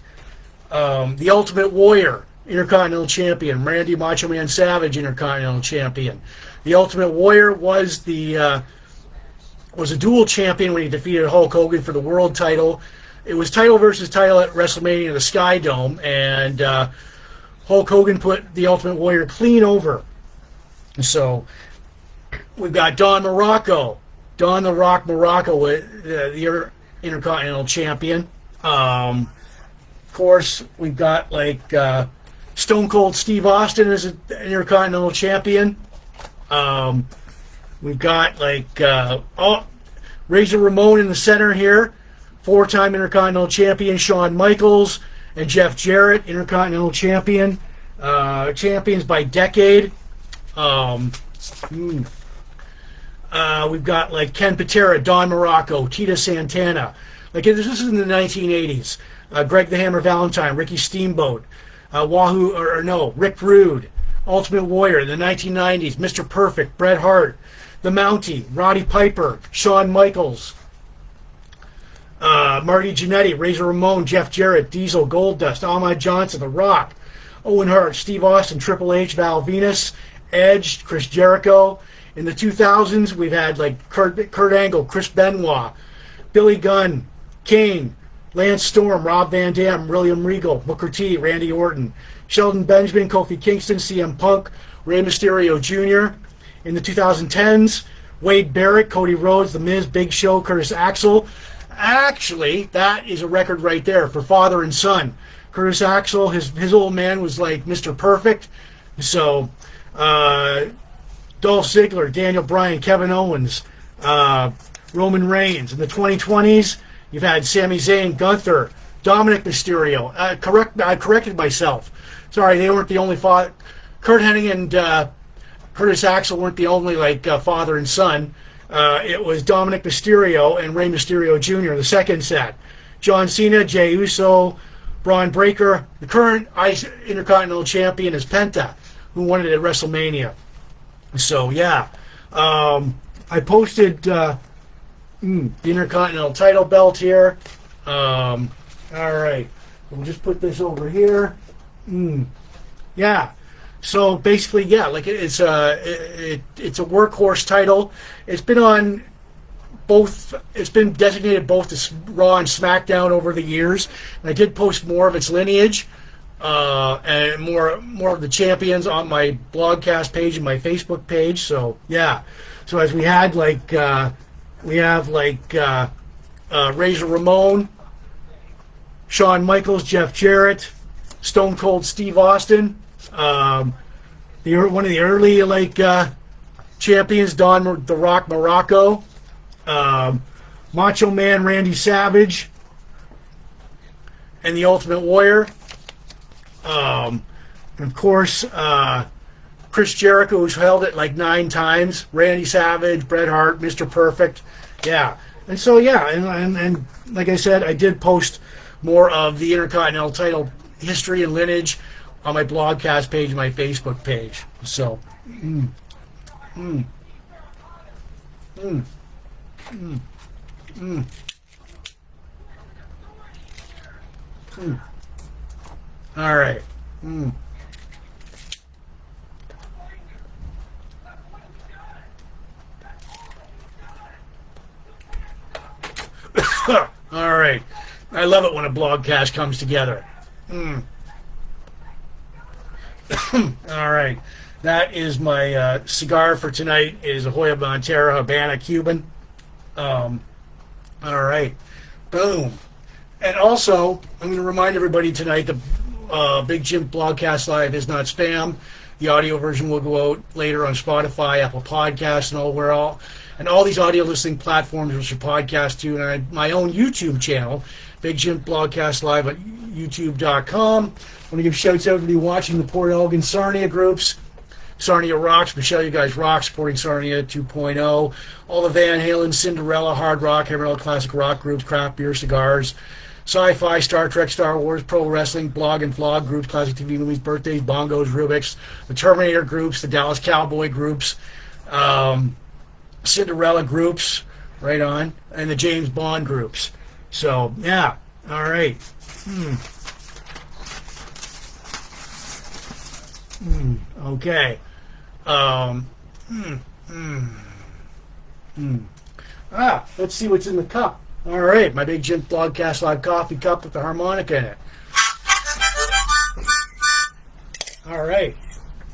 the Ultimate Warrior, Intercontinental Champion, Randy Macho Man Savage, Intercontinental Champion. The Ultimate Warrior was a dual champion when he defeated Hulk Hogan for the world title. It was title versus title at WrestleMania in the Sky Dome, and Hulk Hogan put the Ultimate Warrior clean over. So we've got Don Morocco, Don the Rock Morocco, the Intercontinental Champion. Of course, we've got Stone Cold Steve Austin as an Intercontinental Champion. We've got Razor Ramon in the center here, 4-time Intercontinental Champion Shawn Michaels, and Jeff Jarrett, Intercontinental Champion, champions by decade. We've got Ken Patera, Don Morocco, Tito Santana. This is in the 1980s. Greg the Hammer Valentine, Ricky Steamboat, Rick Rude, Ultimate Warrior in the 1990s, Mr. Perfect, Bret Hart, The Mountie, Roddy Piper, Shawn Michaels, Marty Jannetty, Razor Ramon, Jeff Jarrett, Diesel, Goldust, Ahmad Johnson, The Rock, Owen Hart, Steve Austin, Triple H, Val Venus, Edge, Chris Jericho. In the 2000s, we've had Kurt Angle, Chris Benoit, Billy Gunn, Kane, Lance Storm, Rob Van Dam, William Regal, Booker T, Randy Orton, Sheldon Benjamin, Kofi Kingston, CM Punk, Rey Mysterio Jr. In the 2010s, Wade Barrett, Cody Rhodes, The Miz, Big Show, Curtis Axel. Actually, that is a record right there for father and son. Curtis Axel, his old man was like Mr. Perfect. So, Dolph Ziggler, Daniel Bryan, Kevin Owens, Roman Reigns. In the 2020s, you've had Sami Zayn, Gunther, Dominic Mysterio. I corrected myself. Sorry, they weren't the only father. Kurt Hennig and Curtis Axel weren't the only father and son. It was Dominic Mysterio and Rey Mysterio Jr., the second set. John Cena, Jey Uso, Braun Breaker. The current Intercontinental Champion is Penta, who won it at WrestleMania. So, yeah. I posted the Intercontinental title belt here. All right. We'll just put this over here. Yeah. So basically, yeah, like it's a workhorse title. It's been on both. It's been designated both to Raw and SmackDown over the years. And I did post more of its lineage and more of the champions on my Blogcast page and my Facebook page. So yeah, so as we have Razor Ramon, Shawn Michaels, Jeff Jarrett, Stone Cold Steve Austin. One of the early champions, Don the Rock Morocco, Macho Man Randy Savage, and the Ultimate Warrior. And of course, Chris Jericho, who's held it like 9 times. Randy Savage, Bret Hart, Mr. Perfect. Yeah, and so yeah, and like I said, I did post more of the Intercontinental title history and lineage on my Blogcast page and my Facebook page. So, all right. All right. I love it when a Blogcast comes together. All right, that is my cigar for tonight. Is a Hoya Montero Habana Cuban. All right, boom. And also, I'm going to remind everybody tonight the Big Jim Blogcast Live is not spam. The audio version will go out later on Spotify, Apple Podcasts, and all these audio listening platforms which are podcast to, and my own YouTube channel, Big Jim Blogcast Live at youtube.com. I want to give shouts out to be watching the Port Elgin Sarnia groups. Sarnia Rocks, Michelle, you guys rock, supporting Sarnia 2.0. All the Van Halen, Cinderella, Hard Rock, heavy metal, classic rock groups, craft beer, cigars, sci-fi, Star Trek, Star Wars, pro wrestling, blog and vlog groups, classic TV movies, birthdays, bongos, Rubik's, the Terminator groups, the Dallas Cowboy groups, Cinderella groups, right on, and the James Bond groups. So, yeah, all right. Okay. Let's see what's in the cup. All right, my Big Jim Blogcast Live coffee cup with the harmonica in it. All right.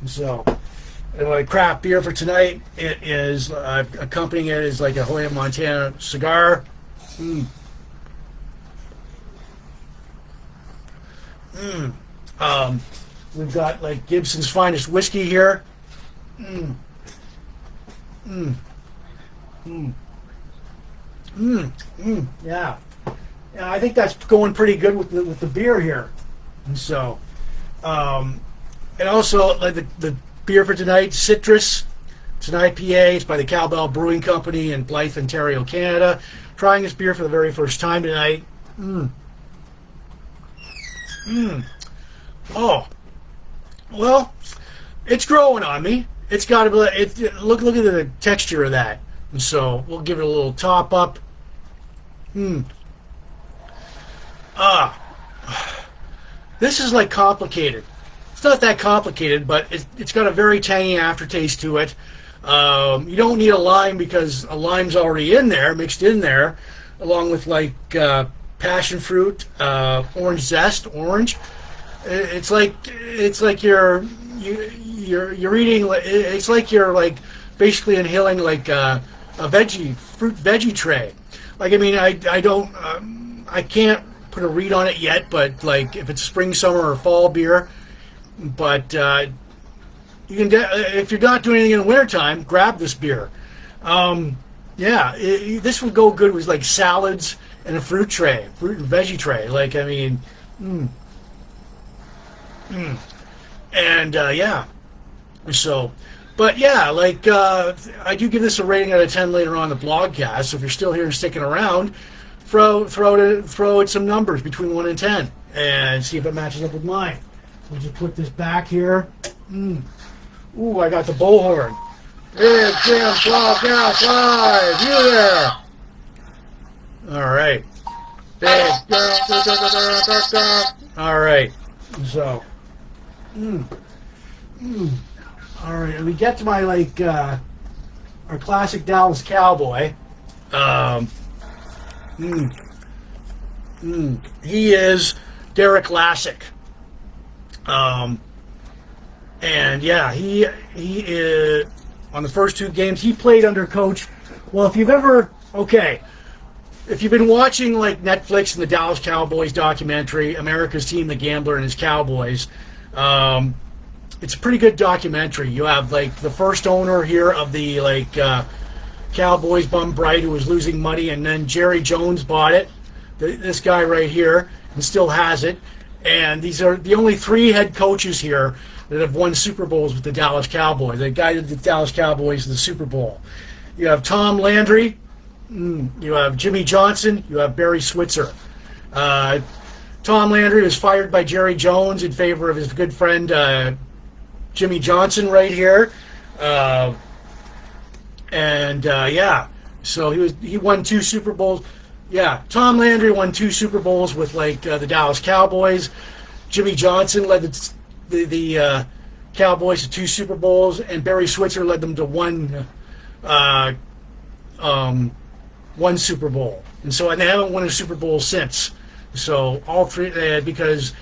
So, my craft beer for tonight, it is, accompanying it is like a Hoya Montana cigar. We've got like Gibson's Finest Whiskey here. Yeah. I think that's going pretty good with the beer here. And so, and also like the beer for tonight, Citrus. It's an IPA. It's by the Cowbell Brewing Company in Blythe, Ontario, Canada. Trying this beer for the very first time tonight. Oh, well, it's growing on me. It's got to be. Look at the texture of that. And so we'll give it a little top up. This is like complicated. It's not that complicated, but it's got a very tangy aftertaste to it. You don't need a lime because a lime's already in there, mixed in there, along with like passion fruit, orange zest, orange. It's like you're eating. It's like you're like basically inhaling like a fruit veggie tray. Like, I mean, I can't put a read on it yet, but like if it's spring, summer, or fall beer, but you can if you're not doing anything in the wintertime, grab this beer. This would go good with like salads and a fruit and veggie tray. Like, I mean, and yeah. So, but yeah, like I do give this a rating out of 10 later on the Blogcast. So if you're still here and sticking around, throw it some numbers between 1 and 10 and see if it matches up with mine. We'll just put this back here. Ooh, I got the bullhorn. Big Jim Blogcast Live. You there? All right. Big. All right. So. All right, we get to my our classic Dallas Cowboy. He is Derek Lassic. And yeah, he is on the first two games he played under coach. Well, if you've been watching like Netflix and the Dallas Cowboys documentary, America's Team, the Gambler and His Cowboys, it's a pretty good documentary. You have like the first owner here of the Cowboys, Bum Bright, who was losing money, and then Jerry Jones bought it. This guy right here, and still has it. And these are the only three head coaches here that have won Super Bowls with the Dallas Cowboys. They guided the Dallas Cowboys to the Super Bowl. You have Tom Landry, you have Jimmy Johnson, you have Barry Switzer. Tom Landry was fired by Jerry Jones in favor of his good friend Jimmy Johnson right here. So he won 2 Super Bowls. Yeah, Tom Landry won 2 Super Bowls with the Dallas Cowboys. Jimmy Johnson led the Cowboys to 2 Super Bowls, and Barry Switzer led them to one Super Bowl. And they haven't won a Super Bowl since. So all three, because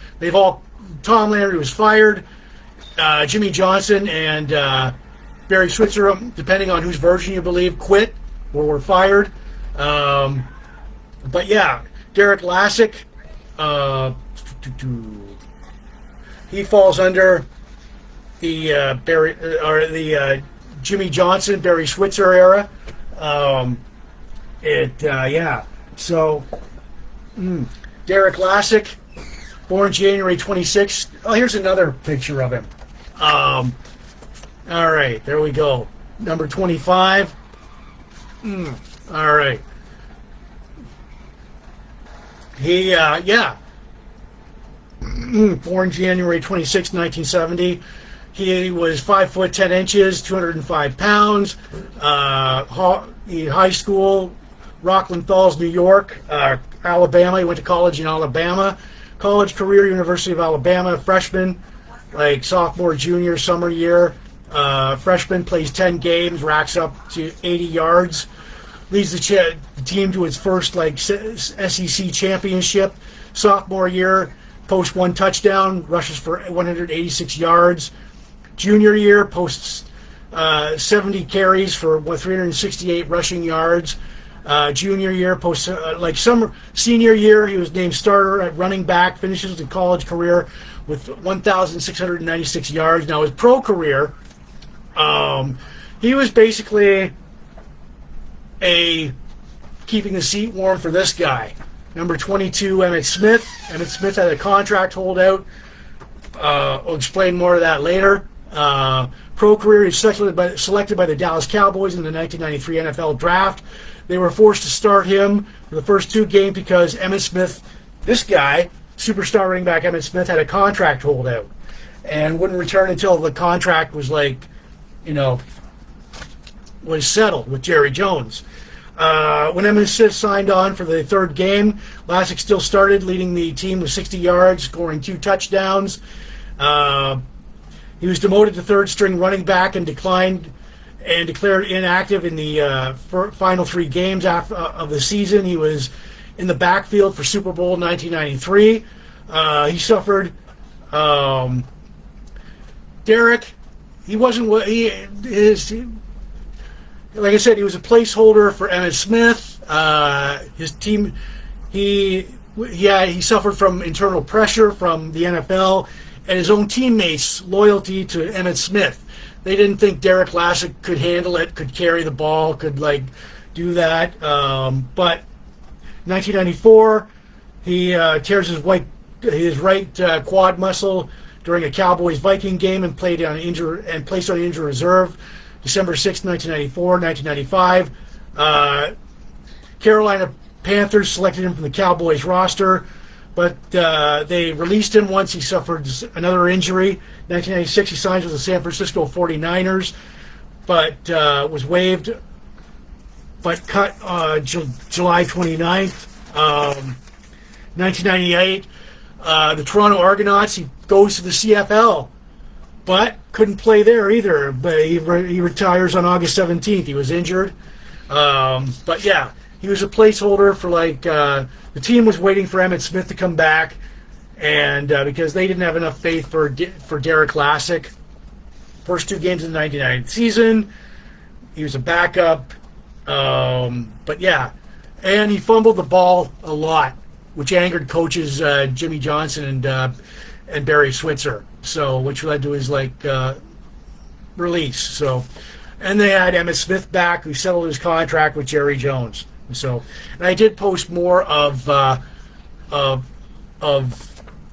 Tom Landry was fired, Jimmy Johnson and Barry Switzer, depending on whose version you believe, quit or were fired. But yeah, Derek Lassic, he falls under the Jimmy Johnson, Barry Switzer era. So Derek Lassic, born January 26th. Oh, here's another picture of him. All right, there we go. Number 25. All right. He, born January 26, 1970. He was 5 foot 10 inches, 205 pounds. High school, Rockland Falls, New York, Alabama. He went to college in Alabama. College career, University of Alabama. Freshman, sophomore, junior, summer year. Freshman, plays 10 games, racks up to 80 yards. Leads the team to its first SEC championship. Sophomore year, posts 1 touchdown, rushes for 186 yards. Junior year, posts 70 carries for 368 rushing yards. Junior year, posts senior year, he was named starter at running back. Finishes the college career with 1,696 yards. Now his pro career, he was basically keeping the seat warm for this guy. Number 22, Emmitt Smith. Emmitt Smith had a contract holdout. I'll explain more of that later. Pro career, he was selected by the Dallas Cowboys in the 1993 NFL Draft. They were forced to start him for the first 2 games because Emmitt Smith, this guy, superstar running back Emmitt Smith, had a contract holdout and wouldn't return until the contract was was settled with Jerry Jones. When Emmitt Smith signed on for the 3rd game, Lassic still started, leading the team with 60 yards, scoring 2 touchdowns. He was demoted to 3rd string running back and declared inactive in the final 3 games of the season. He was in the backfield for Super Bowl 1993. He suffered. Derek, he wasn't. Like I said, he was a placeholder for Emmitt Smith. His team, he suffered from internal pressure from the NFL and his own teammates' loyalty to Emmitt Smith. They didn't think Derek Lassic could handle it, could carry the ball, could do that. But 1994, he tears his right quad muscle during a Cowboys-Viking game and placed on injury reserve. December 6, 1994, 1995. Carolina Panthers selected him from the Cowboys roster, but they released him once he suffered another injury. 1996, he signs with the San Francisco 49ers, but was waived, but cut July 29th. 1998, the Toronto Argonauts, he goes to the CFL. but couldn't play there either. But he retires on August 17th. He was injured. But yeah, he was a placeholder for the team was waiting for Emmitt Smith to come back, and because they didn't have enough faith for Derek Lassic. First 2 games of the 99 season, he was a backup. But yeah, and he fumbled the ball a lot, which angered coaches Jimmy Johnson and Barry Switzer. So, which led to his release. So, and they had Emmitt Smith back, who settled his contract with Jerry Jones. So, and I did post more of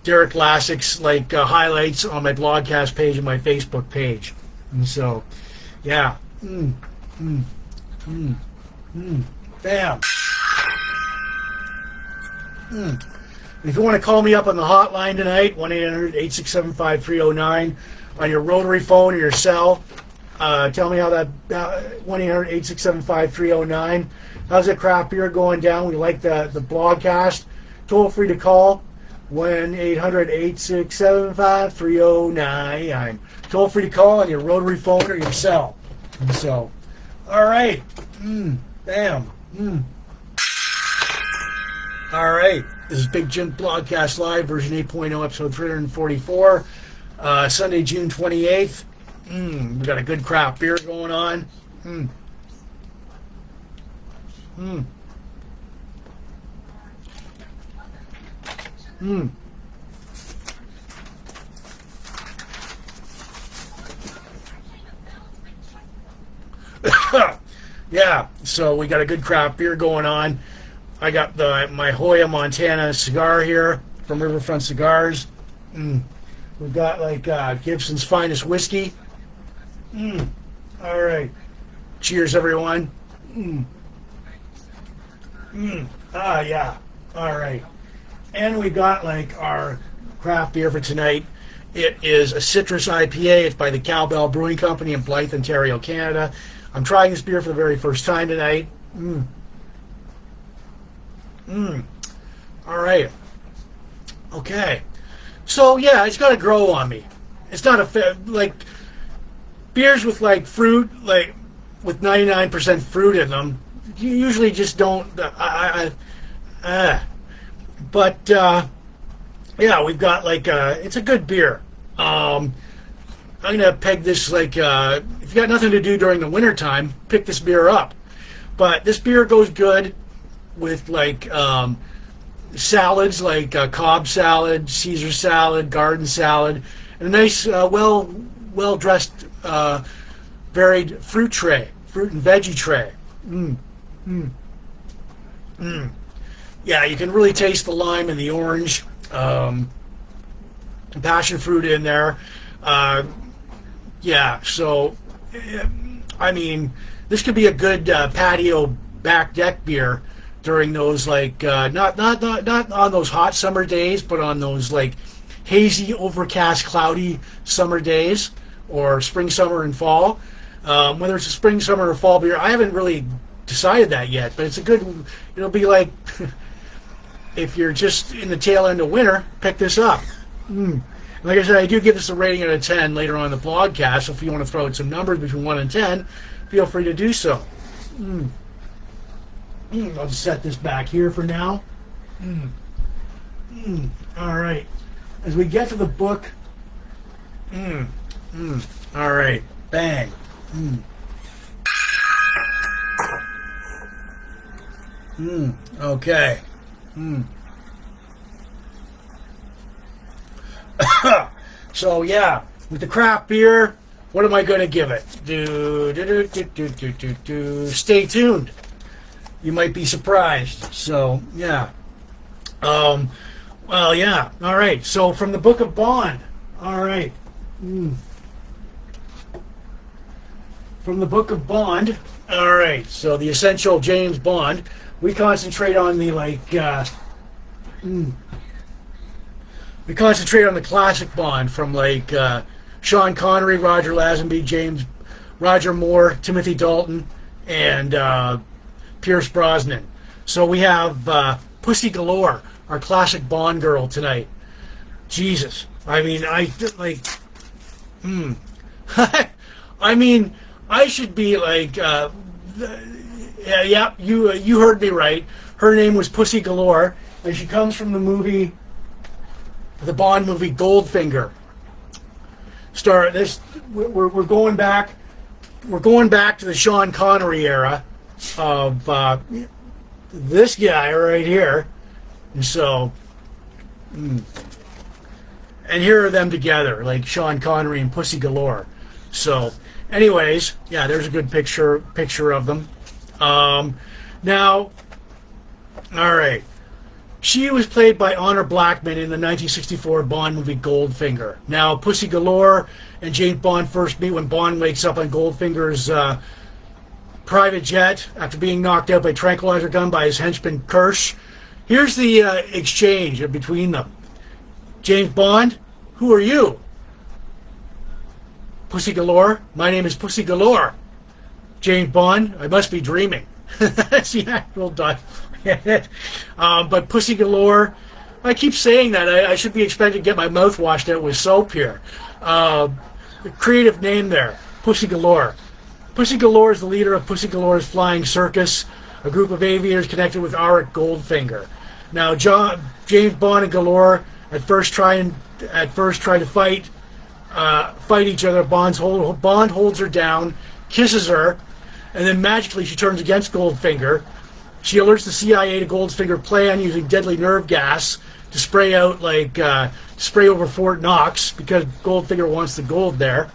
Derek Lassic's highlights on my Blogcast page and my Facebook page. And so, yeah. Bam. If you want to call me up on the hotline tonight, 1-800-867-5309, on your rotary phone or your cell, tell me how that 1-800-867-5309. How's that craft beer going down? We like the Blogcast. Toll free to call 1-800-867-5309. Toll free to call on your rotary phone or your cell. And so, all right. Bam. All right. This is Big Jim Blogcast Live, version 8.0, episode 344. Sunday, June 28th. We got a good craft beer going on. Yeah, so we got a good craft beer going on. I got my Hoya Montana cigar here from Riverfront Cigars. We've got Gibson's Finest Whiskey. All right. Cheers, everyone. Yeah. All right. And we got our craft beer for tonight. It is a citrus IPA. It's by the Cowbell Brewing Company in Blythe, Ontario, Canada. I'm trying this beer for the very first time tonight. All right. Okay. So yeah, it's got to grow on me. It's not beers with fruit, with 99% fruit in them. You usually just don't. But yeah, we've got it's a good beer. I'm gonna peg this if you got nothing to do during the wintertime, pick this beer up. But this beer goes good with salads Cobb salad, Caesar salad, garden salad, and a nice well dressed varied fruit and veggie tray. Yeah, you can really taste the lime and the orange, passion fruit in there. Yeah, so I mean, this could be a good patio back deck beer during those not on those hot summer days, but on those hazy, overcast, cloudy summer days, or spring, summer, and fall. Whether it's a spring, summer, or fall beer, I haven't really decided that yet. But it's a good. It'll be if you're just in the tail end of winter, pick this up. Like I said, I do give this a rating out of 10 later on in the podcast. So if you want to throw out some numbers between 1 and 10, feel free to do so. I'll just set this back here for now. All right. As we get to the book. All right. Bang. Okay. So yeah, with the craft beer, what am I going to give it? Stay tuned. You might be surprised. So yeah. Well, yeah. All right. So from the Book of Bond. All right. From the Book of Bond. All right. So the essential James Bond. We concentrate on the we concentrate on the classic Bond from Sean Connery, Roger Lazenby, Roger Moore, Timothy Dalton, and Pierce Brosnan. So we have Pussy Galore, our classic Bond girl tonight. Jesus, I mean, I mean, I should be like, yeah, you heard me right. Her name was Pussy Galore, and she comes from the Bond movie Goldfinger. We're going back. We're going back to the Sean Connery era of this guy right here, and so. And here are them together, like Sean Connery and Pussy Galore. So, anyways, yeah, there's a good picture of them. Now, all right. She was played by Honor Blackman in the 1964 Bond movie Goldfinger. Now, Pussy Galore and James Bond first meet when Bond wakes up on Goldfinger's private jet after being knocked out by a tranquilizer gun by his henchman Kirsch. Here's the exchange between them. James Bond, who are you? Pussy Galore, my name is Pussy Galore. James Bond, I must be dreaming. That's the actual dialogue. But Pussy Galore, I keep saying that. I should be expected to get my mouth washed out with soap here. Creative name there, Pussy Galore. Pussy Galore is the leader of Pussy Galore's Flying Circus, a group of aviators connected with Auric Goldfinger. Now, James Bond and Galore at first try to fight each other. Bond holds her down, kisses her, and then magically she turns against Goldfinger. She alerts the CIA to Goldfinger's plan using deadly nerve gas to spray over Fort Knox because Goldfinger wants the gold there.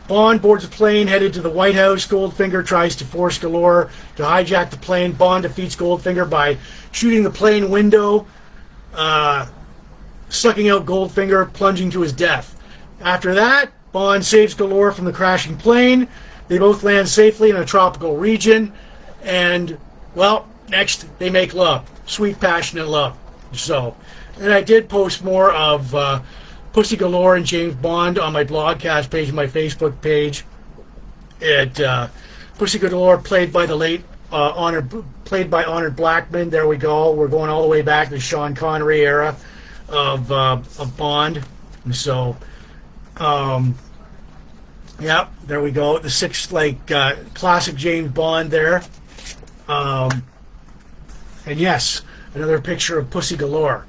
Bond boards a plane headed to the White House. Goldfinger tries to force Galore to hijack the plane. Bond defeats Goldfinger by shooting the plane window, sucking out Goldfinger, plunging to his death. After that, Bond saves Galore from the crashing plane. They both land safely in a tropical region. And, well, next they make love. Sweet, passionate love. So, and I did post more of Pussy Galore and James Bond on my Blogcast page and my Facebook page. Pussy Galore, played by the late Honor Blackman. There we go. We're going all the way back to the Sean Connery era of Bond. And so, yeah, there we go. The sixth, classic James Bond there. And yes, another picture of Pussy Galore.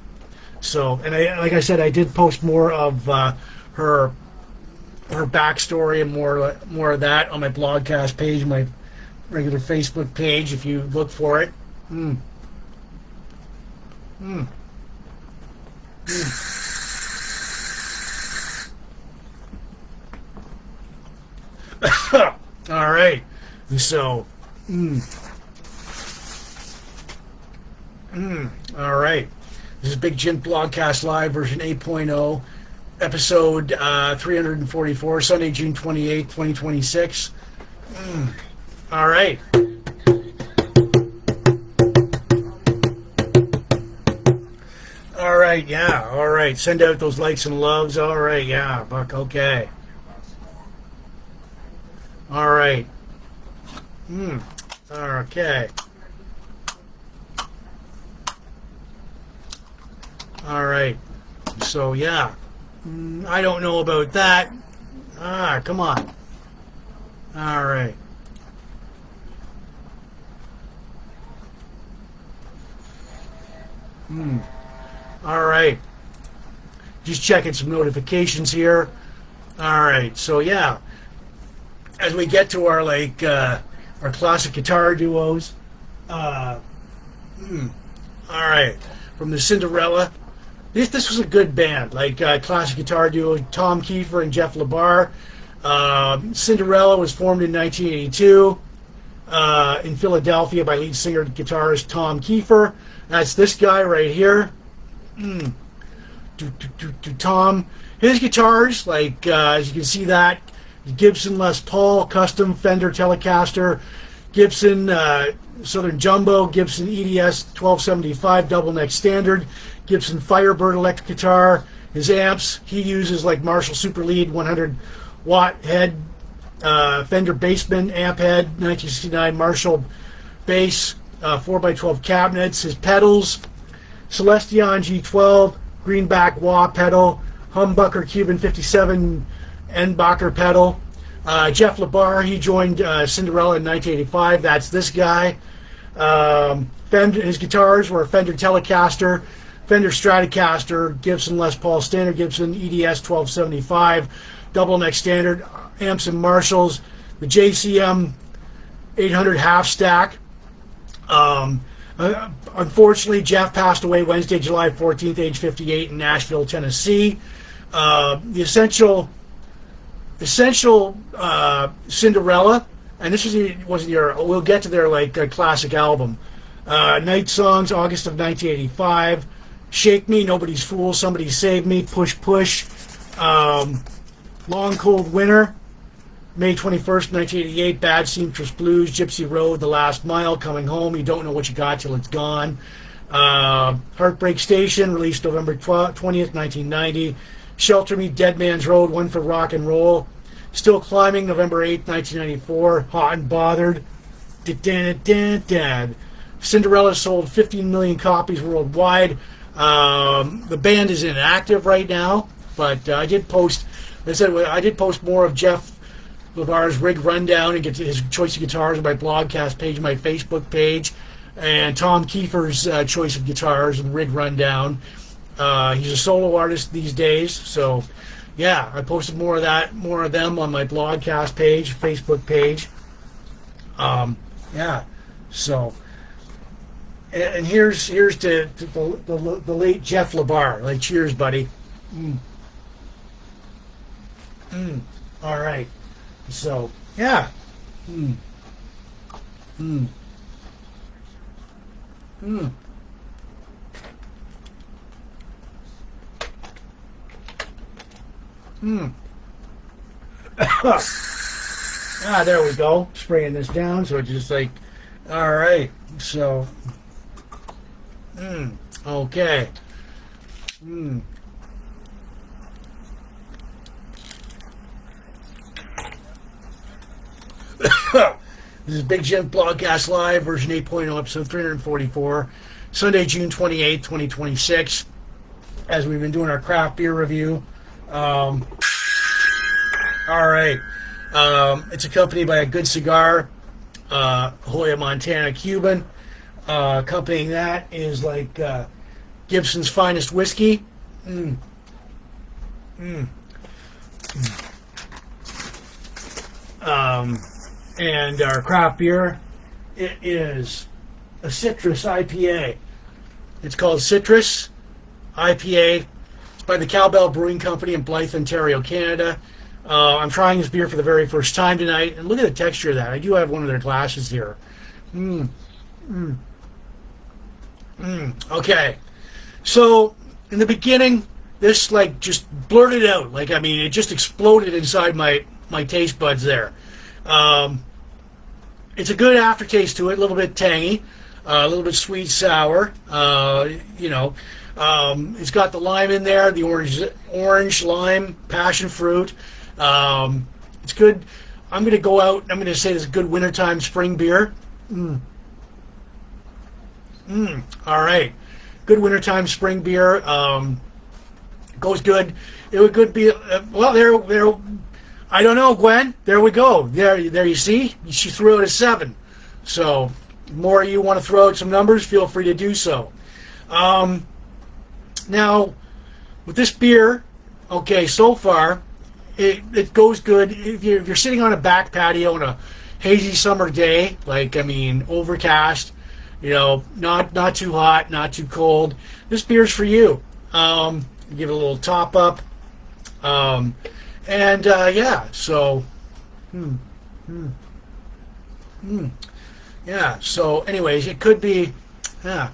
So, and like I said, I did post more of her backstory and more of that on my Blogcast page, my regular Facebook page, if you look for it. All right. So, all right. This is Big Jim Blogcast Live version 8.0, episode 344, Sunday, June 28, 2026. All right. All right, yeah, all right. Send out those likes and loves. All right, yeah, Buck, okay. All right. Okay. All right. So, yeah. I don't know about that. Come on. All right. All right. Just checking some notifications here. All right. So, yeah. As we get to our our classic guitar duos. All right. From the Cinderella. This was a good band, classic guitar duo Tom Kiefer and Jeff LaBar. Cinderella was formed in 1982 in Philadelphia by lead singer and guitarist Tom Kiefer. That's this guy right here. Tom. His guitars, as you can see that, Gibson Les Paul, custom Fender Telecaster, Gibson Southern Jumbo, Gibson EDS 1275 double neck standard, Gibson Firebird electric guitar. His amps, he uses Marshall Super Lead 100 watt head, Fender Bassman amp head, 1969 Marshall bass, 4x12 cabinets. His pedals, Celestion G12, greenback wah pedal, humbucker Cuban 57 Endbacher pedal. Jeff LaBar, he joined Cinderella in 1985. That's this guy. His guitars were a Fender Telecaster, Fender Stratocaster, Gibson Les Paul Standard Gibson, EDS 1275, double neck standard, amps and Marshalls, the JCM 800 half stack. Unfortunately, Jeff passed away Wednesday, July 14th, age 58, in Nashville, Tennessee. The essential Cinderella, and this wasn't your. We'll get to their classic album. Night Songs, August of 1985. Shake Me, Nobody's Fool, Somebody Save Me, Push Push. Long Cold Winter, May 21st, 1988. Bad Seamstress Blues, Gypsy Road, The Last Mile, Coming Home, You Don't Know What You Got Till It's Gone. Heartbreak Station, released November 20th, 1990. Shelter Me, Dead Man's Road, One for Rock and Roll. Still Climbing, November 8th, 1994. Hot and Bothered. Cinderella sold 15 million copies worldwide. The band is inactive right now, but I did post more of Jeff LaBar's rig rundown and get to his choice of guitars on my Blogcast page, my Facebook page, and Tom Kiefer's choice of guitars and rig rundown. He's a solo artist these days, so yeah, I posted more of them on my Blogcast page, Facebook page. Yeah, so. And here's to the late Jeff LaBar. Cheers, buddy. All right. So, yeah. There we go. Spraying this down, so it's just all right. So. Okay. This is Big Jim Blogcast Live, version 8.0, episode 344, Sunday, June 28th, 2026, as we've been doing our craft beer review. All right. It's accompanied by a good cigar, Hoya Montana Cuban. Accompanying that is Gibson's Finest Whiskey. And our craft beer, it is a Citrus IPA. It's called Citrus IPA. It's by the Cowbell Brewing Company in Blythe, Ontario, Canada. I'm trying this beer for the very first time tonight, and look at the texture of that. I do have one of their glasses here. Okay, so in the beginning, this just blurted out. It just exploded inside my taste buds there. It's a good aftertaste to it, a little bit tangy, a little bit sweet sour. It's got the lime in there, the orange lime, passion fruit. It's good. I'm going to go out. I'm going to say this is a good wintertime spring beer. All right. Good wintertime spring beer. Goes good. It would good be, there, I don't know, Gwen. There we go. There you see? She threw out a 7. So, the more you want to throw out some numbers, feel free to do so. Now, with this beer, okay, so far, it goes good. If you're sitting on a back patio on a hazy summer day, overcast, not too hot, not too cold, this beer's for you. Give it a little top up. Yeah, so, yeah, so anyways, it could be, yeah.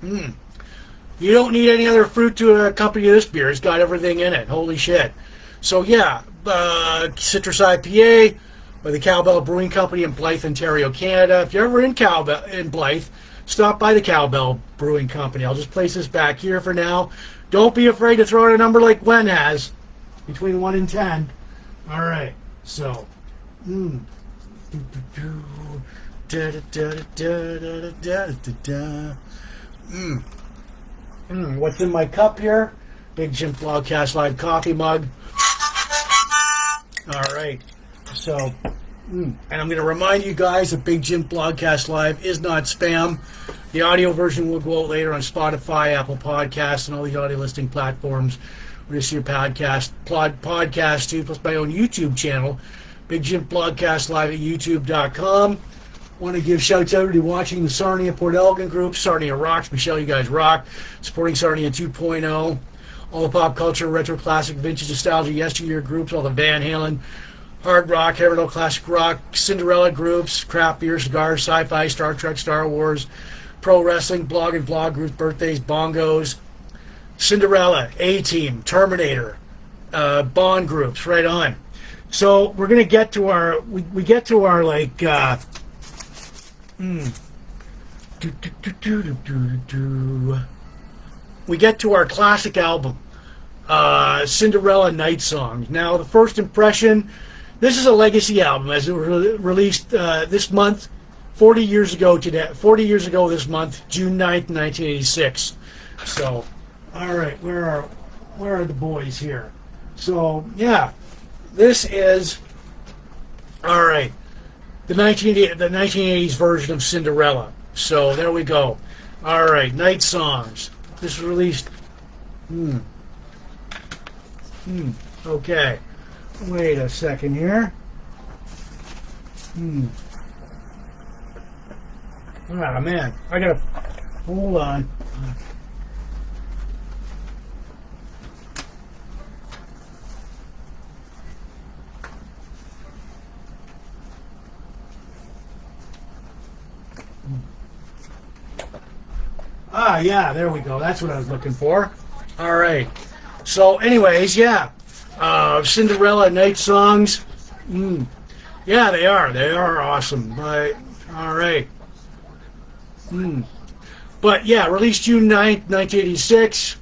You don't need any other fruit to accompany this beer. It's got everything in it. Holy shit. So, yeah, Citrus IPA by the Cowbell Brewing Company in Blythe, Ontario, Canada. If you're ever in Blythe, stop by the Cowbell Brewing Company. I'll just place this back here for now. Don't be afraid to throw out a number like Gwen has, between 1 and 10. All right, so. What's in my cup here? Big Jim Blogcast Live coffee mug. All right. So, and I'm going to remind you guys that Big Jim Blogcast Live is not spam. The audio version will go out later on Spotify, Apple Podcasts, and all the audio listing platforms. We're just your podcast too, plus my own YouTube channel, Big Jim Blogcast Live at youtube.com. Want to give shouts out to watching the Sarnia Port Elgin group. Sarnia rocks. Michelle, you guys rock. Supporting Sarnia 2.0. All the pop culture, retro, classic, vintage, nostalgia, yesteryear groups. All the Van Halen, hard rock, heavy metal, classic rock, Cinderella groups, craft beer, cigars, sci-fi, Star Trek, Star Wars, pro wrestling, blog and vlog groups, birthdays, bongos, Cinderella, A-Team, Terminator, Bond groups. Right on. So we're gonna get to our we get to our like. We get to our classic album, Cinderella-Night songs. Now, the first impression, this is a legacy album, as it was released this month, 40 years ago today. 40 years ago this month, June 9th, 1986. So, all right, where are the boys here? So, yeah, this is, all right, the 1980s version of Cinderella. So there we go. All right, Night Songs. This was released. Okay. Wait a second here. Ah, man. I gotta. Hold on. Ah, yeah, there we go. That's what I was looking for. All right. So, anyways, yeah. Cinderella Night Songs. Yeah, they are. They are awesome. But, all right. But, yeah, released June 9th, 1986.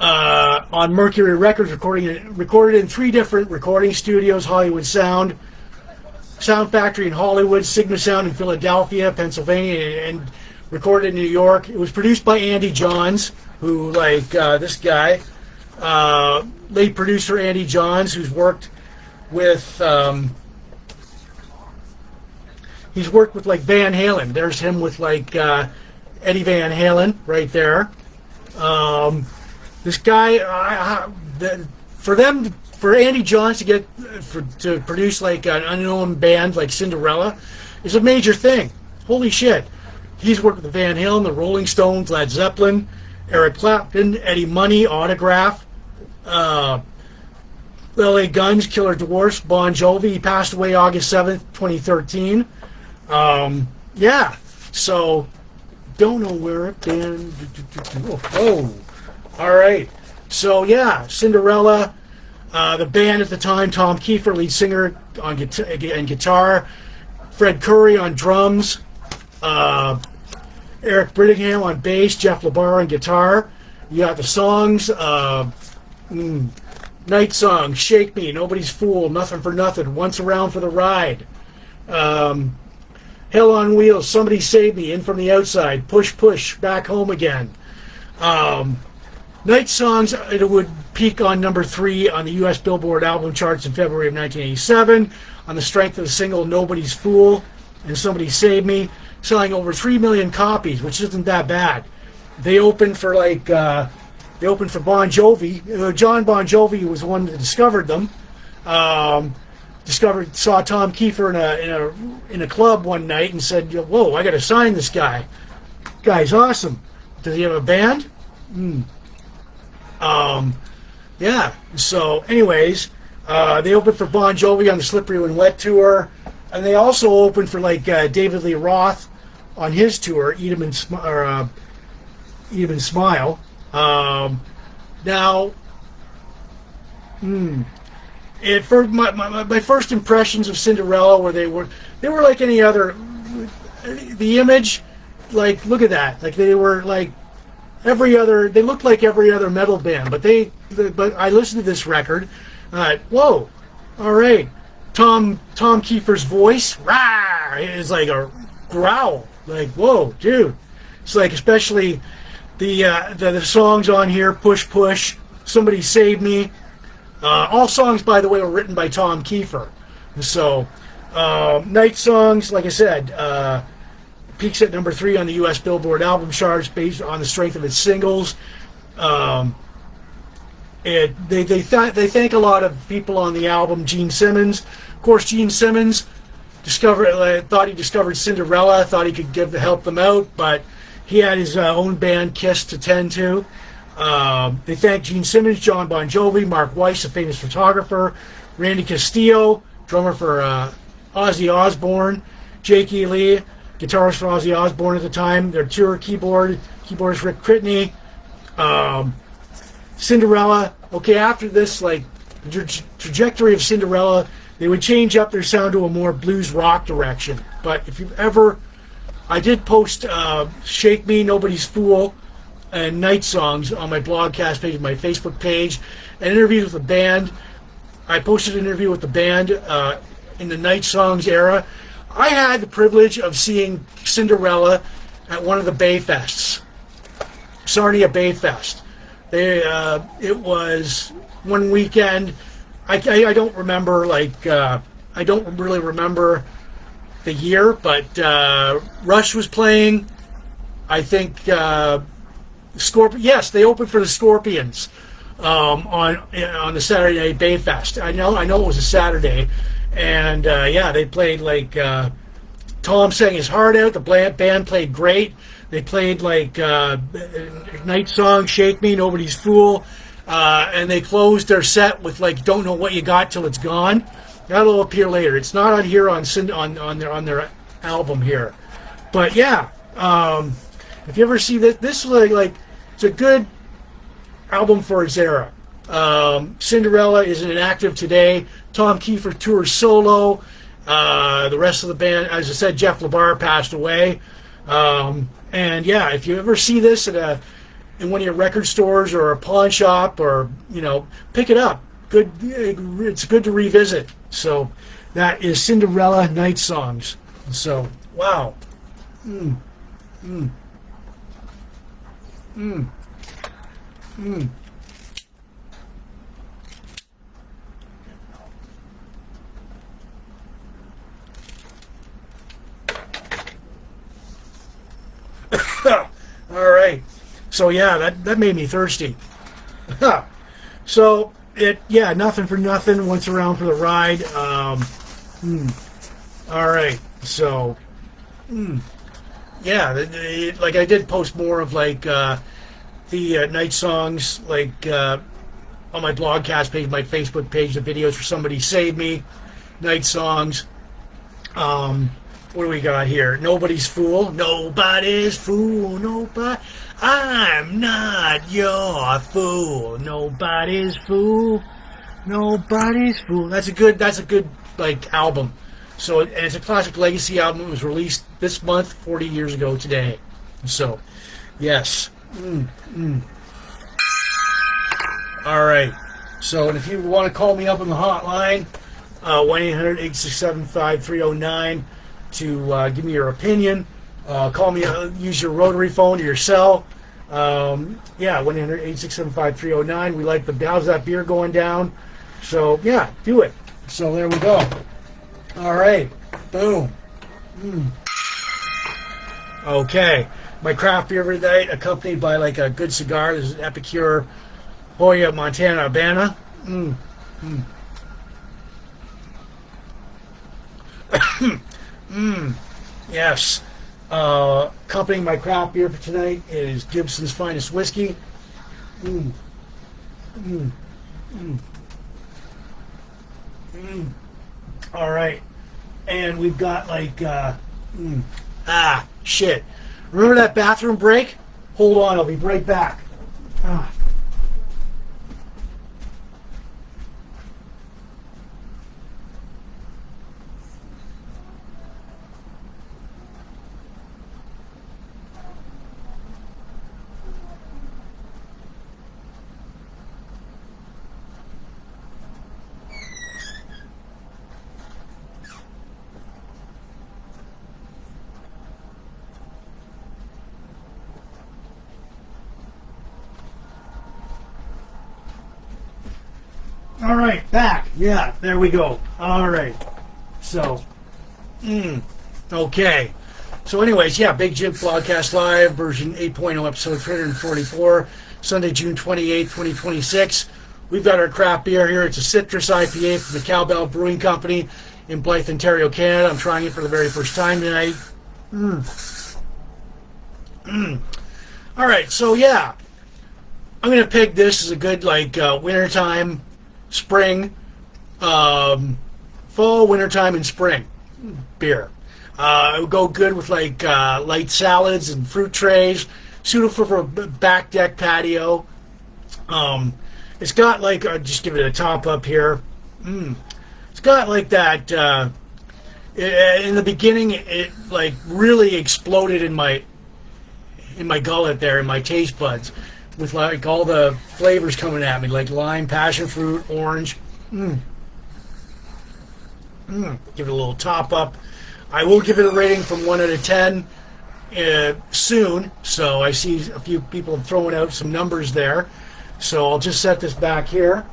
On Mercury Records, recorded in 3 different recording studios, Hollywood Sound Factory in Hollywood, Sigma Sound in Philadelphia, Pennsylvania, and recorded in New York. It was produced by Andy Johns, who, like this guy, late producer Andy Johns, who's worked with, he's worked with like Van Halen. There's him with like Eddie Van Halen right there. This guy, for Andy Johns to produce like an unknown band like Cinderella is a major thing. Holy shit. He's worked with the Van Halen, the Rolling Stones, Led Zeppelin, Eric Clapton, Eddie Money, Autograph, LA Guns, Killer Dwarfs, Bon Jovi. He passed away August 7th, 2013. Yeah. So, don't know where it been. Oh. All right. So, yeah, Cinderella. The band at the time, Tom Kiefer, lead singer on guitar, Fred Curry on drums, Eric Brittingham on bass, Jeff LaBar on guitar. You got the songs, Night Song, Shake Me, Nobody's Fool, Nothing for Nothing, Once Around for the Ride, Hell on Wheels, Somebody Save Me, In from the Outside, Push Push, Back Home Again. Night Songs, it would peak on number 3 on the U.S. Billboard album charts in February of 1987 on the strength of the single Nobody's Fool and Somebody Save Me, selling over 3 million copies, which isn't that bad. They opened for Bon Jovi. John Bon Jovi was the one that discovered them. Saw Tom Kiefer in a club one night and said, "Whoa, I got to sign this guy. Guy's awesome. Does he have a band?" Yeah, so anyways, they opened for Bon Jovi on the Slippery When Wet tour, and they also opened for like David Lee Roth on his tour, Eat 'Em and Smile. Now, my first impressions of Cinderella were they were like any other. The image, like, look at that, like they were like they looked like every other metal band, but I listened to this record, whoa, all right, Tom Kiefer's voice, rah, is like a growl. Like, whoa, dude. It's like, especially the songs on here, Push Push, Somebody Save Me. All songs, by the way, were written by Tom Kiefer. So, Night Songs, like I said, peaks at number 3 on the U.S. Billboard album charts based on the strength of its singles. They thank a lot of people on the album. Gene Simmons, of course. Gene Simmons thought he discovered Cinderella, thought he could help them out, but he had his own band, Kiss, to tend to. They thank Gene Simmons, John Bon Jovi, Mark Weiss, a famous photographer, Randy Castillo, drummer for Ozzy Osbourne, Jakey Lee, guitarist for Ozzy Osbourne at the time, their tour keyboardist Rick Critney, Cinderella. Okay, after this, like, the trajectory of Cinderella, they would change up their sound to a more blues rock direction. But if you've ever, I did post Shake Me, Nobody's Fool, and Night Songs on my Blogcast page, my Facebook page, and interviews with the band. I posted an interview with the band in the Night Songs era. I had the privilege of seeing Cinderella at one of the Bay Fests, Sarnia Bay Fest. It was one weekend. I don't remember, I don't really remember the year, but Rush was playing. I think Yes, they opened for the Scorpions on the Saturday Night Bay Fest. I know it was a Saturday, and they played Tom sang his heart out. The band played great. They played Night Song, Shake Me, Nobody's Fool, and they closed their set with Don't Know What You Got Till It's Gone. That'll appear later. It's not on here on their album here, but yeah. If you ever see this is it's a good album for its era. Cinderella is inactive today. Tom Kiefer tours solo. The rest of the band, as I said, Jeff LaBar passed away. And yeah, if you ever see this in one of your record stores or a pawn shop, or pick it up. It's good to revisit. So that is Cinderella Night Songs. So wow. All right. So yeah, that made me thirsty. So nothing for nothing. Once around for the ride. All right. So. Yeah, I did post more of the Night Songs on my Blogcast page, my Facebook page, the videos for Somebody Save Me, Night Songs. What do we got here? Nobody's Fool. Nobody's fool. Nobody. I'm not your fool. Nobody's fool. Nobody's fool. That's a good album. So, and it's a classic legacy album. It was released this month, 40 years ago today. So, yes. All right. So, and if you want to call me up on the hotline, 1-800-867-5309 to give me your opinion. Call me, use your rotary phone or your cell. 1-800-867-5309. We like how's that beer going down? So, yeah, do it. So, there we go. All right. Boom. Okay. My craft beer every night, accompanied by a good cigar. This is Epicure Hoya Montana Habana. Yes. Accompanying my craft beer for tonight is Gibson's Finest Whiskey. All right. And we've got shit. Remember that bathroom break? Hold on, I'll be right back. All right, back. Yeah, there we go. All right. So, okay. So anyways, yeah, Big Jim Blogcast Live, version 8.0, episode 344, Sunday, June 28th, 2026. We've got our craft beer here. It's a citrus IPA from the Cowbell Brewing Company in Blythe, Ontario, Canada. I'm trying it for the very first time tonight. All right, so yeah, I'm going to pick this as a good, like, wintertime, spring, fall, wintertime, and spring beer. It would go good with, like, light salads and fruit trays, suitable for a back deck patio. It's got, like, I'll just give it a top up here. It's got, like, that, in the beginning, it, like, really exploded in my gullet there, in my taste buds, with, like, all the flavors coming at me, like lime, passion fruit, orange. Give it a little top up. I will give it a rating from 1 out of 10 soon, so I see a few people throwing out some numbers there. So I'll just set this back here.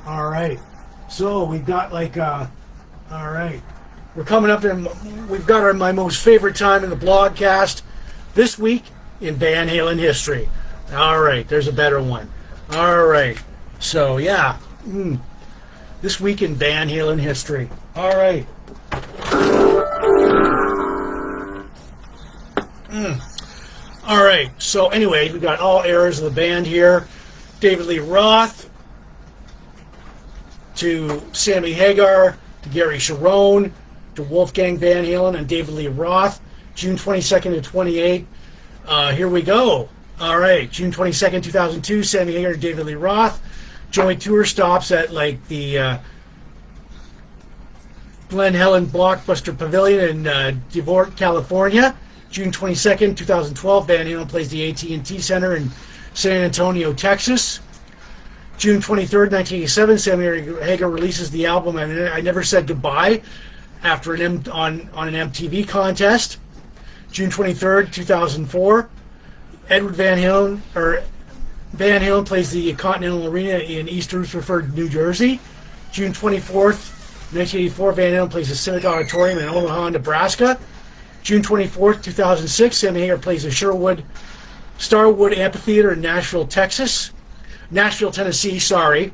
All right. So we've got, like, all right. We're coming up and we've got my most favorite time in the Blogcast this week in Van Halen history. All right. There's a better one. All right. So, yeah. This week in Van Halen history. All right. All right. So anyway, we got all eras of the band here. David Lee Roth to Sammy Hagar to Gary Cherone to Wolfgang Van Halen and David Lee Roth, June 22nd to 28. Here we go. All right. June 22nd, 2002, Sammy Hagar to David Lee Roth. Joint tour stops at, like, the Glen Helen Blockbuster Pavilion in DeVore, California. June 22nd, 2012, Van Halen plays the AT&T Center in San Antonio, Texas. June 23rd, 1987, Sammy Hagar releases the album I Never Said Goodbye after on an MTV contest. June 23rd, 2004, Edward Van Halen plays the Continental Arena in East Rutherford, New Jersey. June 24th, 1984, Van Halen plays the Civic Auditorium in Omaha, Nebraska. June 24th, 2006, Sammy Hagar plays the Starwood Amphitheater in Nashville, Tennessee, sorry.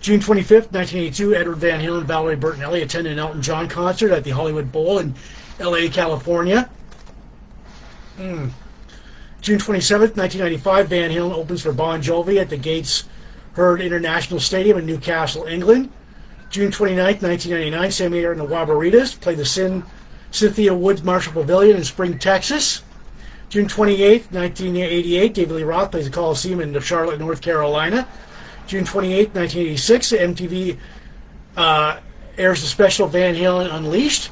June 25th, 1982, Edward Van Halen and Valerie Bertinelli attend an Elton John concert at the Hollywood Bowl in L.A., California. June 27th, 1995, Van Halen opens for Bon Jovi at the Gates Herd International Stadium in Newcastle, England. June 29th, 1999, Sammy Hagar and the Wabaritas play the Cynthia Woods Marshall Pavilion in Spring, Texas. June 28th, 1988, David Lee Roth plays the Coliseum in Charlotte, North Carolina. June 28th, 1986, MTV airs the special Van Halen Unleashed.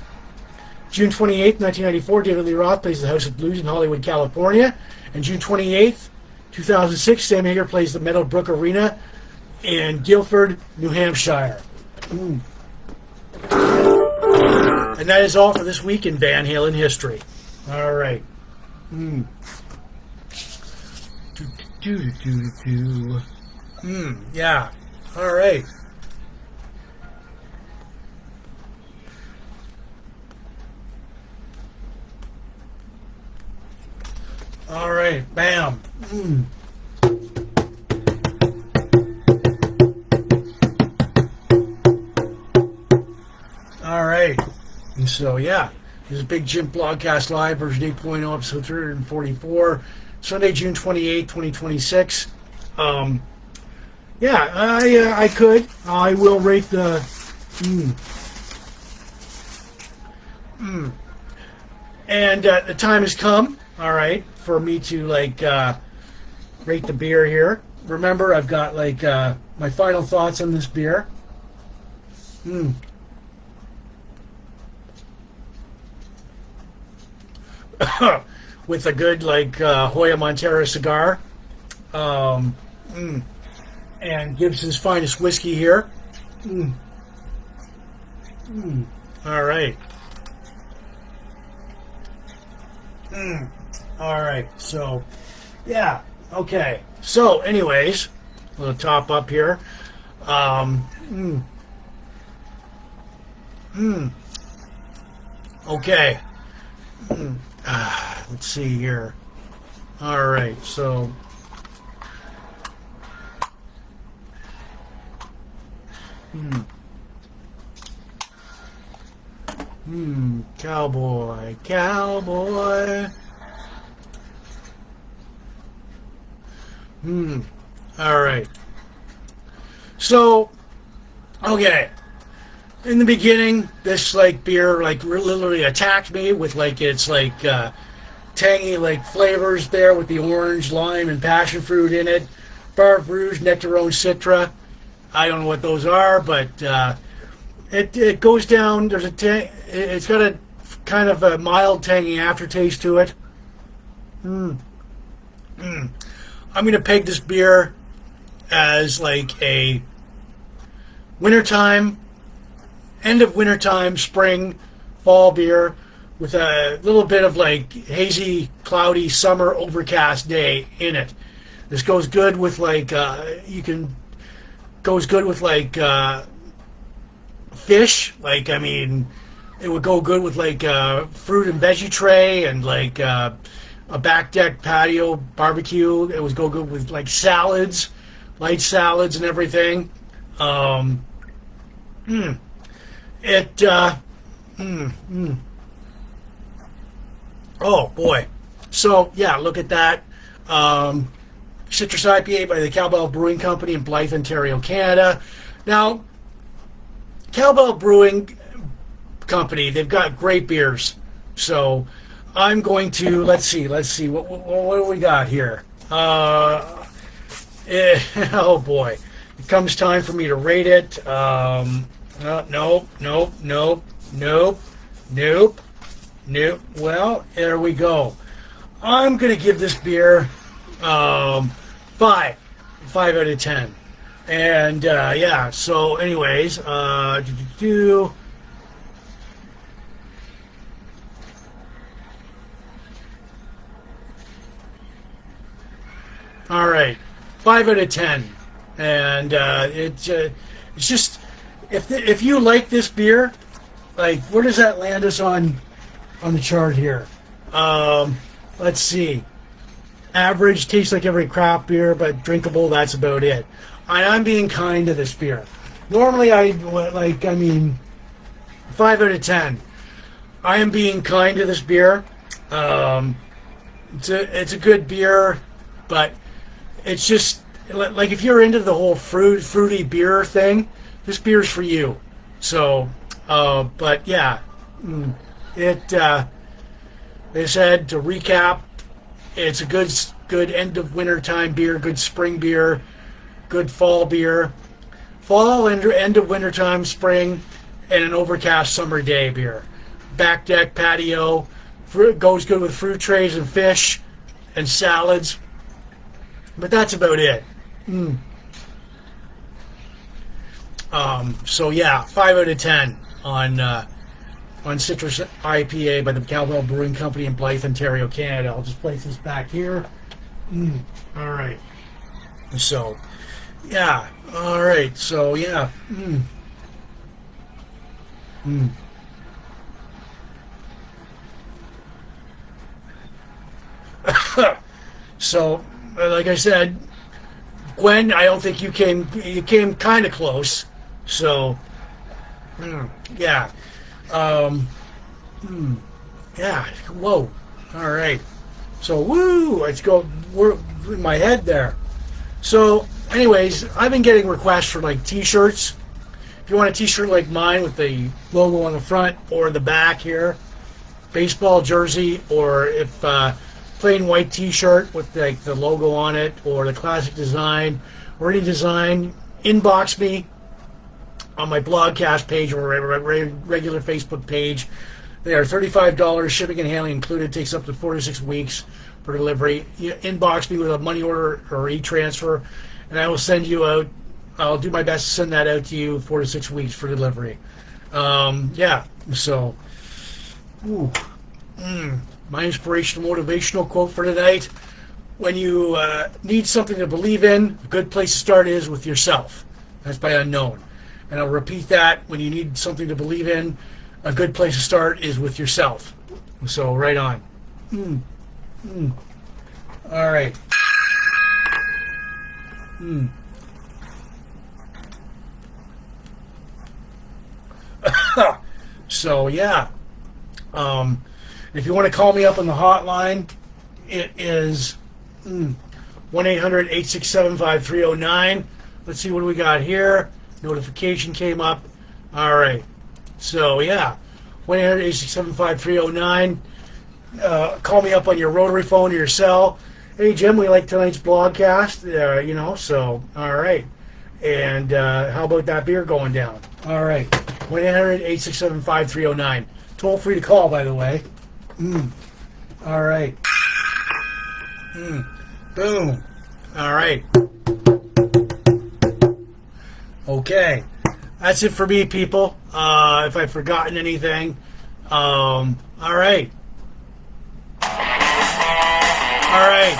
June 28th, 1994, David Lee Roth plays the House of Blues in Hollywood, California. And June 28th, 2006, Sammy Hagar plays the Meadowbrook Arena in Guilford, New Hampshire. And that is all for this week in Van Halen history. All right. Yeah. All right. All right. Bam. All right. And so, yeah. This is Big Jim Blogcast Live, version 8.0, episode 344, Sunday, June 28, 2026. Yeah, I will rate the... And the time has come, all right, for me to, like, rate the beer here. Remember, I've got, like, my final thoughts on this beer. With a good, like, Hoya Montero cigar. And Gibson's finest whiskey here. All right. All right. So, yeah. Okay. So, anyways, little top up here. Okay. Let's see here. All right, so cowboy. All right. So, okay. In the beginning, this like beer like literally attacked me with like its like tangy like flavors there with the orange, lime, and passion fruit in it. Bar Rouge, Nectarone, Citra. I don't know what those are, but it goes down. There's it's got a kind of a mild tangy aftertaste to it. I'm gonna peg this beer as like a wintertime, end of wintertime, spring, fall beer with a little bit of like hazy, cloudy, summer, overcast day in it. This goes good with like goes good with like fish. Like I mean, it would go good with like fruit and veggie tray and like a back deck patio barbecue. It would go good with like salads, light salads and everything. Oh boy. So yeah, look at that. Citrus IPA by the Cowbell Brewing Company in Blythe, Ontario, Canada. Now, Cowbell Brewing Company, they've got great beers. So I'm going to let's see what do we got here? Oh boy, it comes time for me to rate it. Nope. Well, there we go. I'm gonna give this beer 5 out of 10. And yeah. So, anyways, all right, 5 out of 10, and it's just if you like this beer, like where does that land us on the chart here? Let's see. Average, tastes like every craft beer, but drinkable. That's about it. I'm being kind to this beer. Normally, I 5 out of 10. I am being kind to this beer. It's a good beer, but it's just like if you're into the whole fruity beer thing, this beer's for you. So, but yeah, they said to recap, it's a good end of winter time beer, good spring beer, good fall beer, fall and end of winter time, spring, and an overcast summer day beer. Back deck patio, goes good with fruit trays and fish and salads. But that's about it. So yeah, 5 out of 10 on Citrus IPA by the Cowbell Brewing Company in Blythe, Ontario, Canada. I'll just place this back here. All right. So yeah. All right. So yeah. So, like I said, Gwen, I don't think you came kind of close. So, yeah. Yeah. Whoa. All right. So, woo! We're in my head there. So, anyways, I've been getting requests for like T-shirts. If you want a T-shirt like mine with the logo on the front or the back here, baseball jersey, or if plain white T-shirt with like the logo on it, or the classic design, or any design, inbox me on my Blogcast page or regular Facebook page. They are $35, shipping and handling included. Takes up to 4 to 6 weeks for delivery. You inbox me with a money order or e-transfer, and I will send you out. I'll do my best to send that out to you 4 to 6 weeks for delivery. Yeah. So, my inspirational, motivational quote for tonight: when you need something to believe in, a good place to start is with yourself. That's by Unknown. And I'll repeat that. When you need something to believe in, a good place to start is with yourself. So, right on. All right. So, yeah. If you want to call me up on the hotline, it is 1-800-867-5309. Let's see what we got here. Notification came up. All right. So, yeah. 1-800-867-5309. Call me up on your rotary phone or your cell. Hey, Jim, we like tonight's Blogcast. So, all right. And how about that beer going down? All right. 1-800-867-5309. Toll free to call, by the way. All right. Boom. All right. Okay. That's it for me, people. If I've forgotten anything. All right. All right.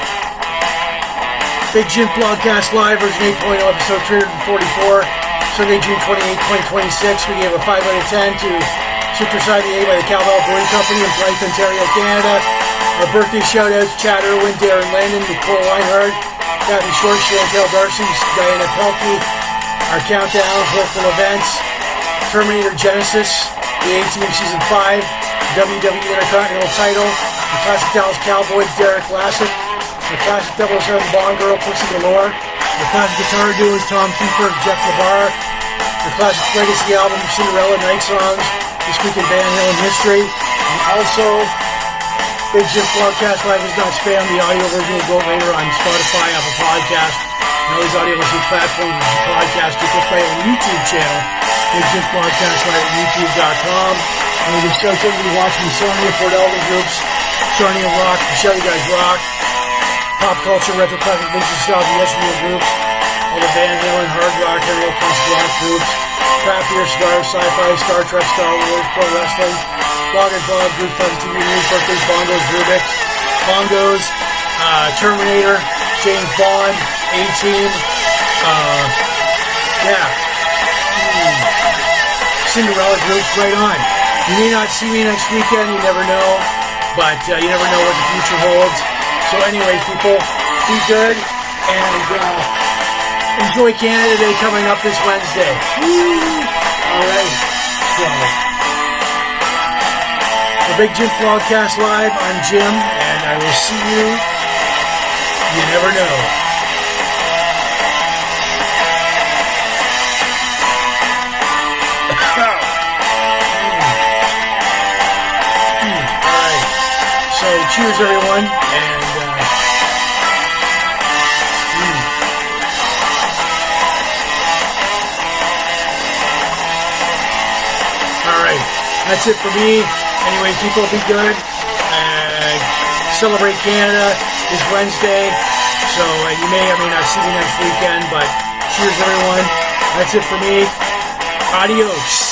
Big Jim Blogcast Live, version 8.0, episode 344, Sunday, June 28, 2026. We gave a 5 out of 10 to Citrus IPA by the Cowboy Brewing Company in Blythe, Ontario, Canada. Our birthday shout-outs, Chad Irwin, Darren Landon, Nicole Reinhardt, Kathy Short, Chantel Darcy, Diana Pelkey. Our countdowns, local events, Terminator Genysis, the A-Team Season 5, WWE Intercontinental title, the Classic Dallas Cowboy-Derrick Lassic, the Classic 007 Bond Girl, Galore, the Classic Guitar Duos, Tom Kiefer, Jeff LaBar, the Classic Legacy Album-Cinderella-Night songs, This Week in Van Halen History, and also Big Jim Blogcast Live is not spam. The audio version will go later on Spotify, Apple Podcast, and all these audio listening platforms and podcasts. You can play on the YouTube channel, Big Jim Blogcast Live at YouTube.com. And we can show everybody watching the Sarnia Port Elder groups, Sarnia Rock, Michelle, you guys rock, Pop Culture, Retro Classic, Vintage Style, the Yesteryear groups, all the Van Halen, Hard Rock, Aerial Classic Rock groups, Craft Beer, Cigar, Sci-Fi, Star Trek, Star Wars, Pro Wrestling, Blog and Blog, Group Classic TV News, Birthdays, Bongos, Rubik, Bongos, Terminator, James Bond, A-Team, Cinderella groups, right on. You may not see me next weekend, you never know, but you never know what the future holds. So anyway, people, be good, and enjoy Canada Day coming up this Wednesday. Woo! All right, so the Big Jim Blogcast Live, I'm Jim, and I will see you. You never know. So cheers, everyone, and all right, that's it for me. Anyway, people, be good. Celebrate Canada this Wednesday. So you may or may not see me next weekend, but cheers, everyone. That's it for me. Adios.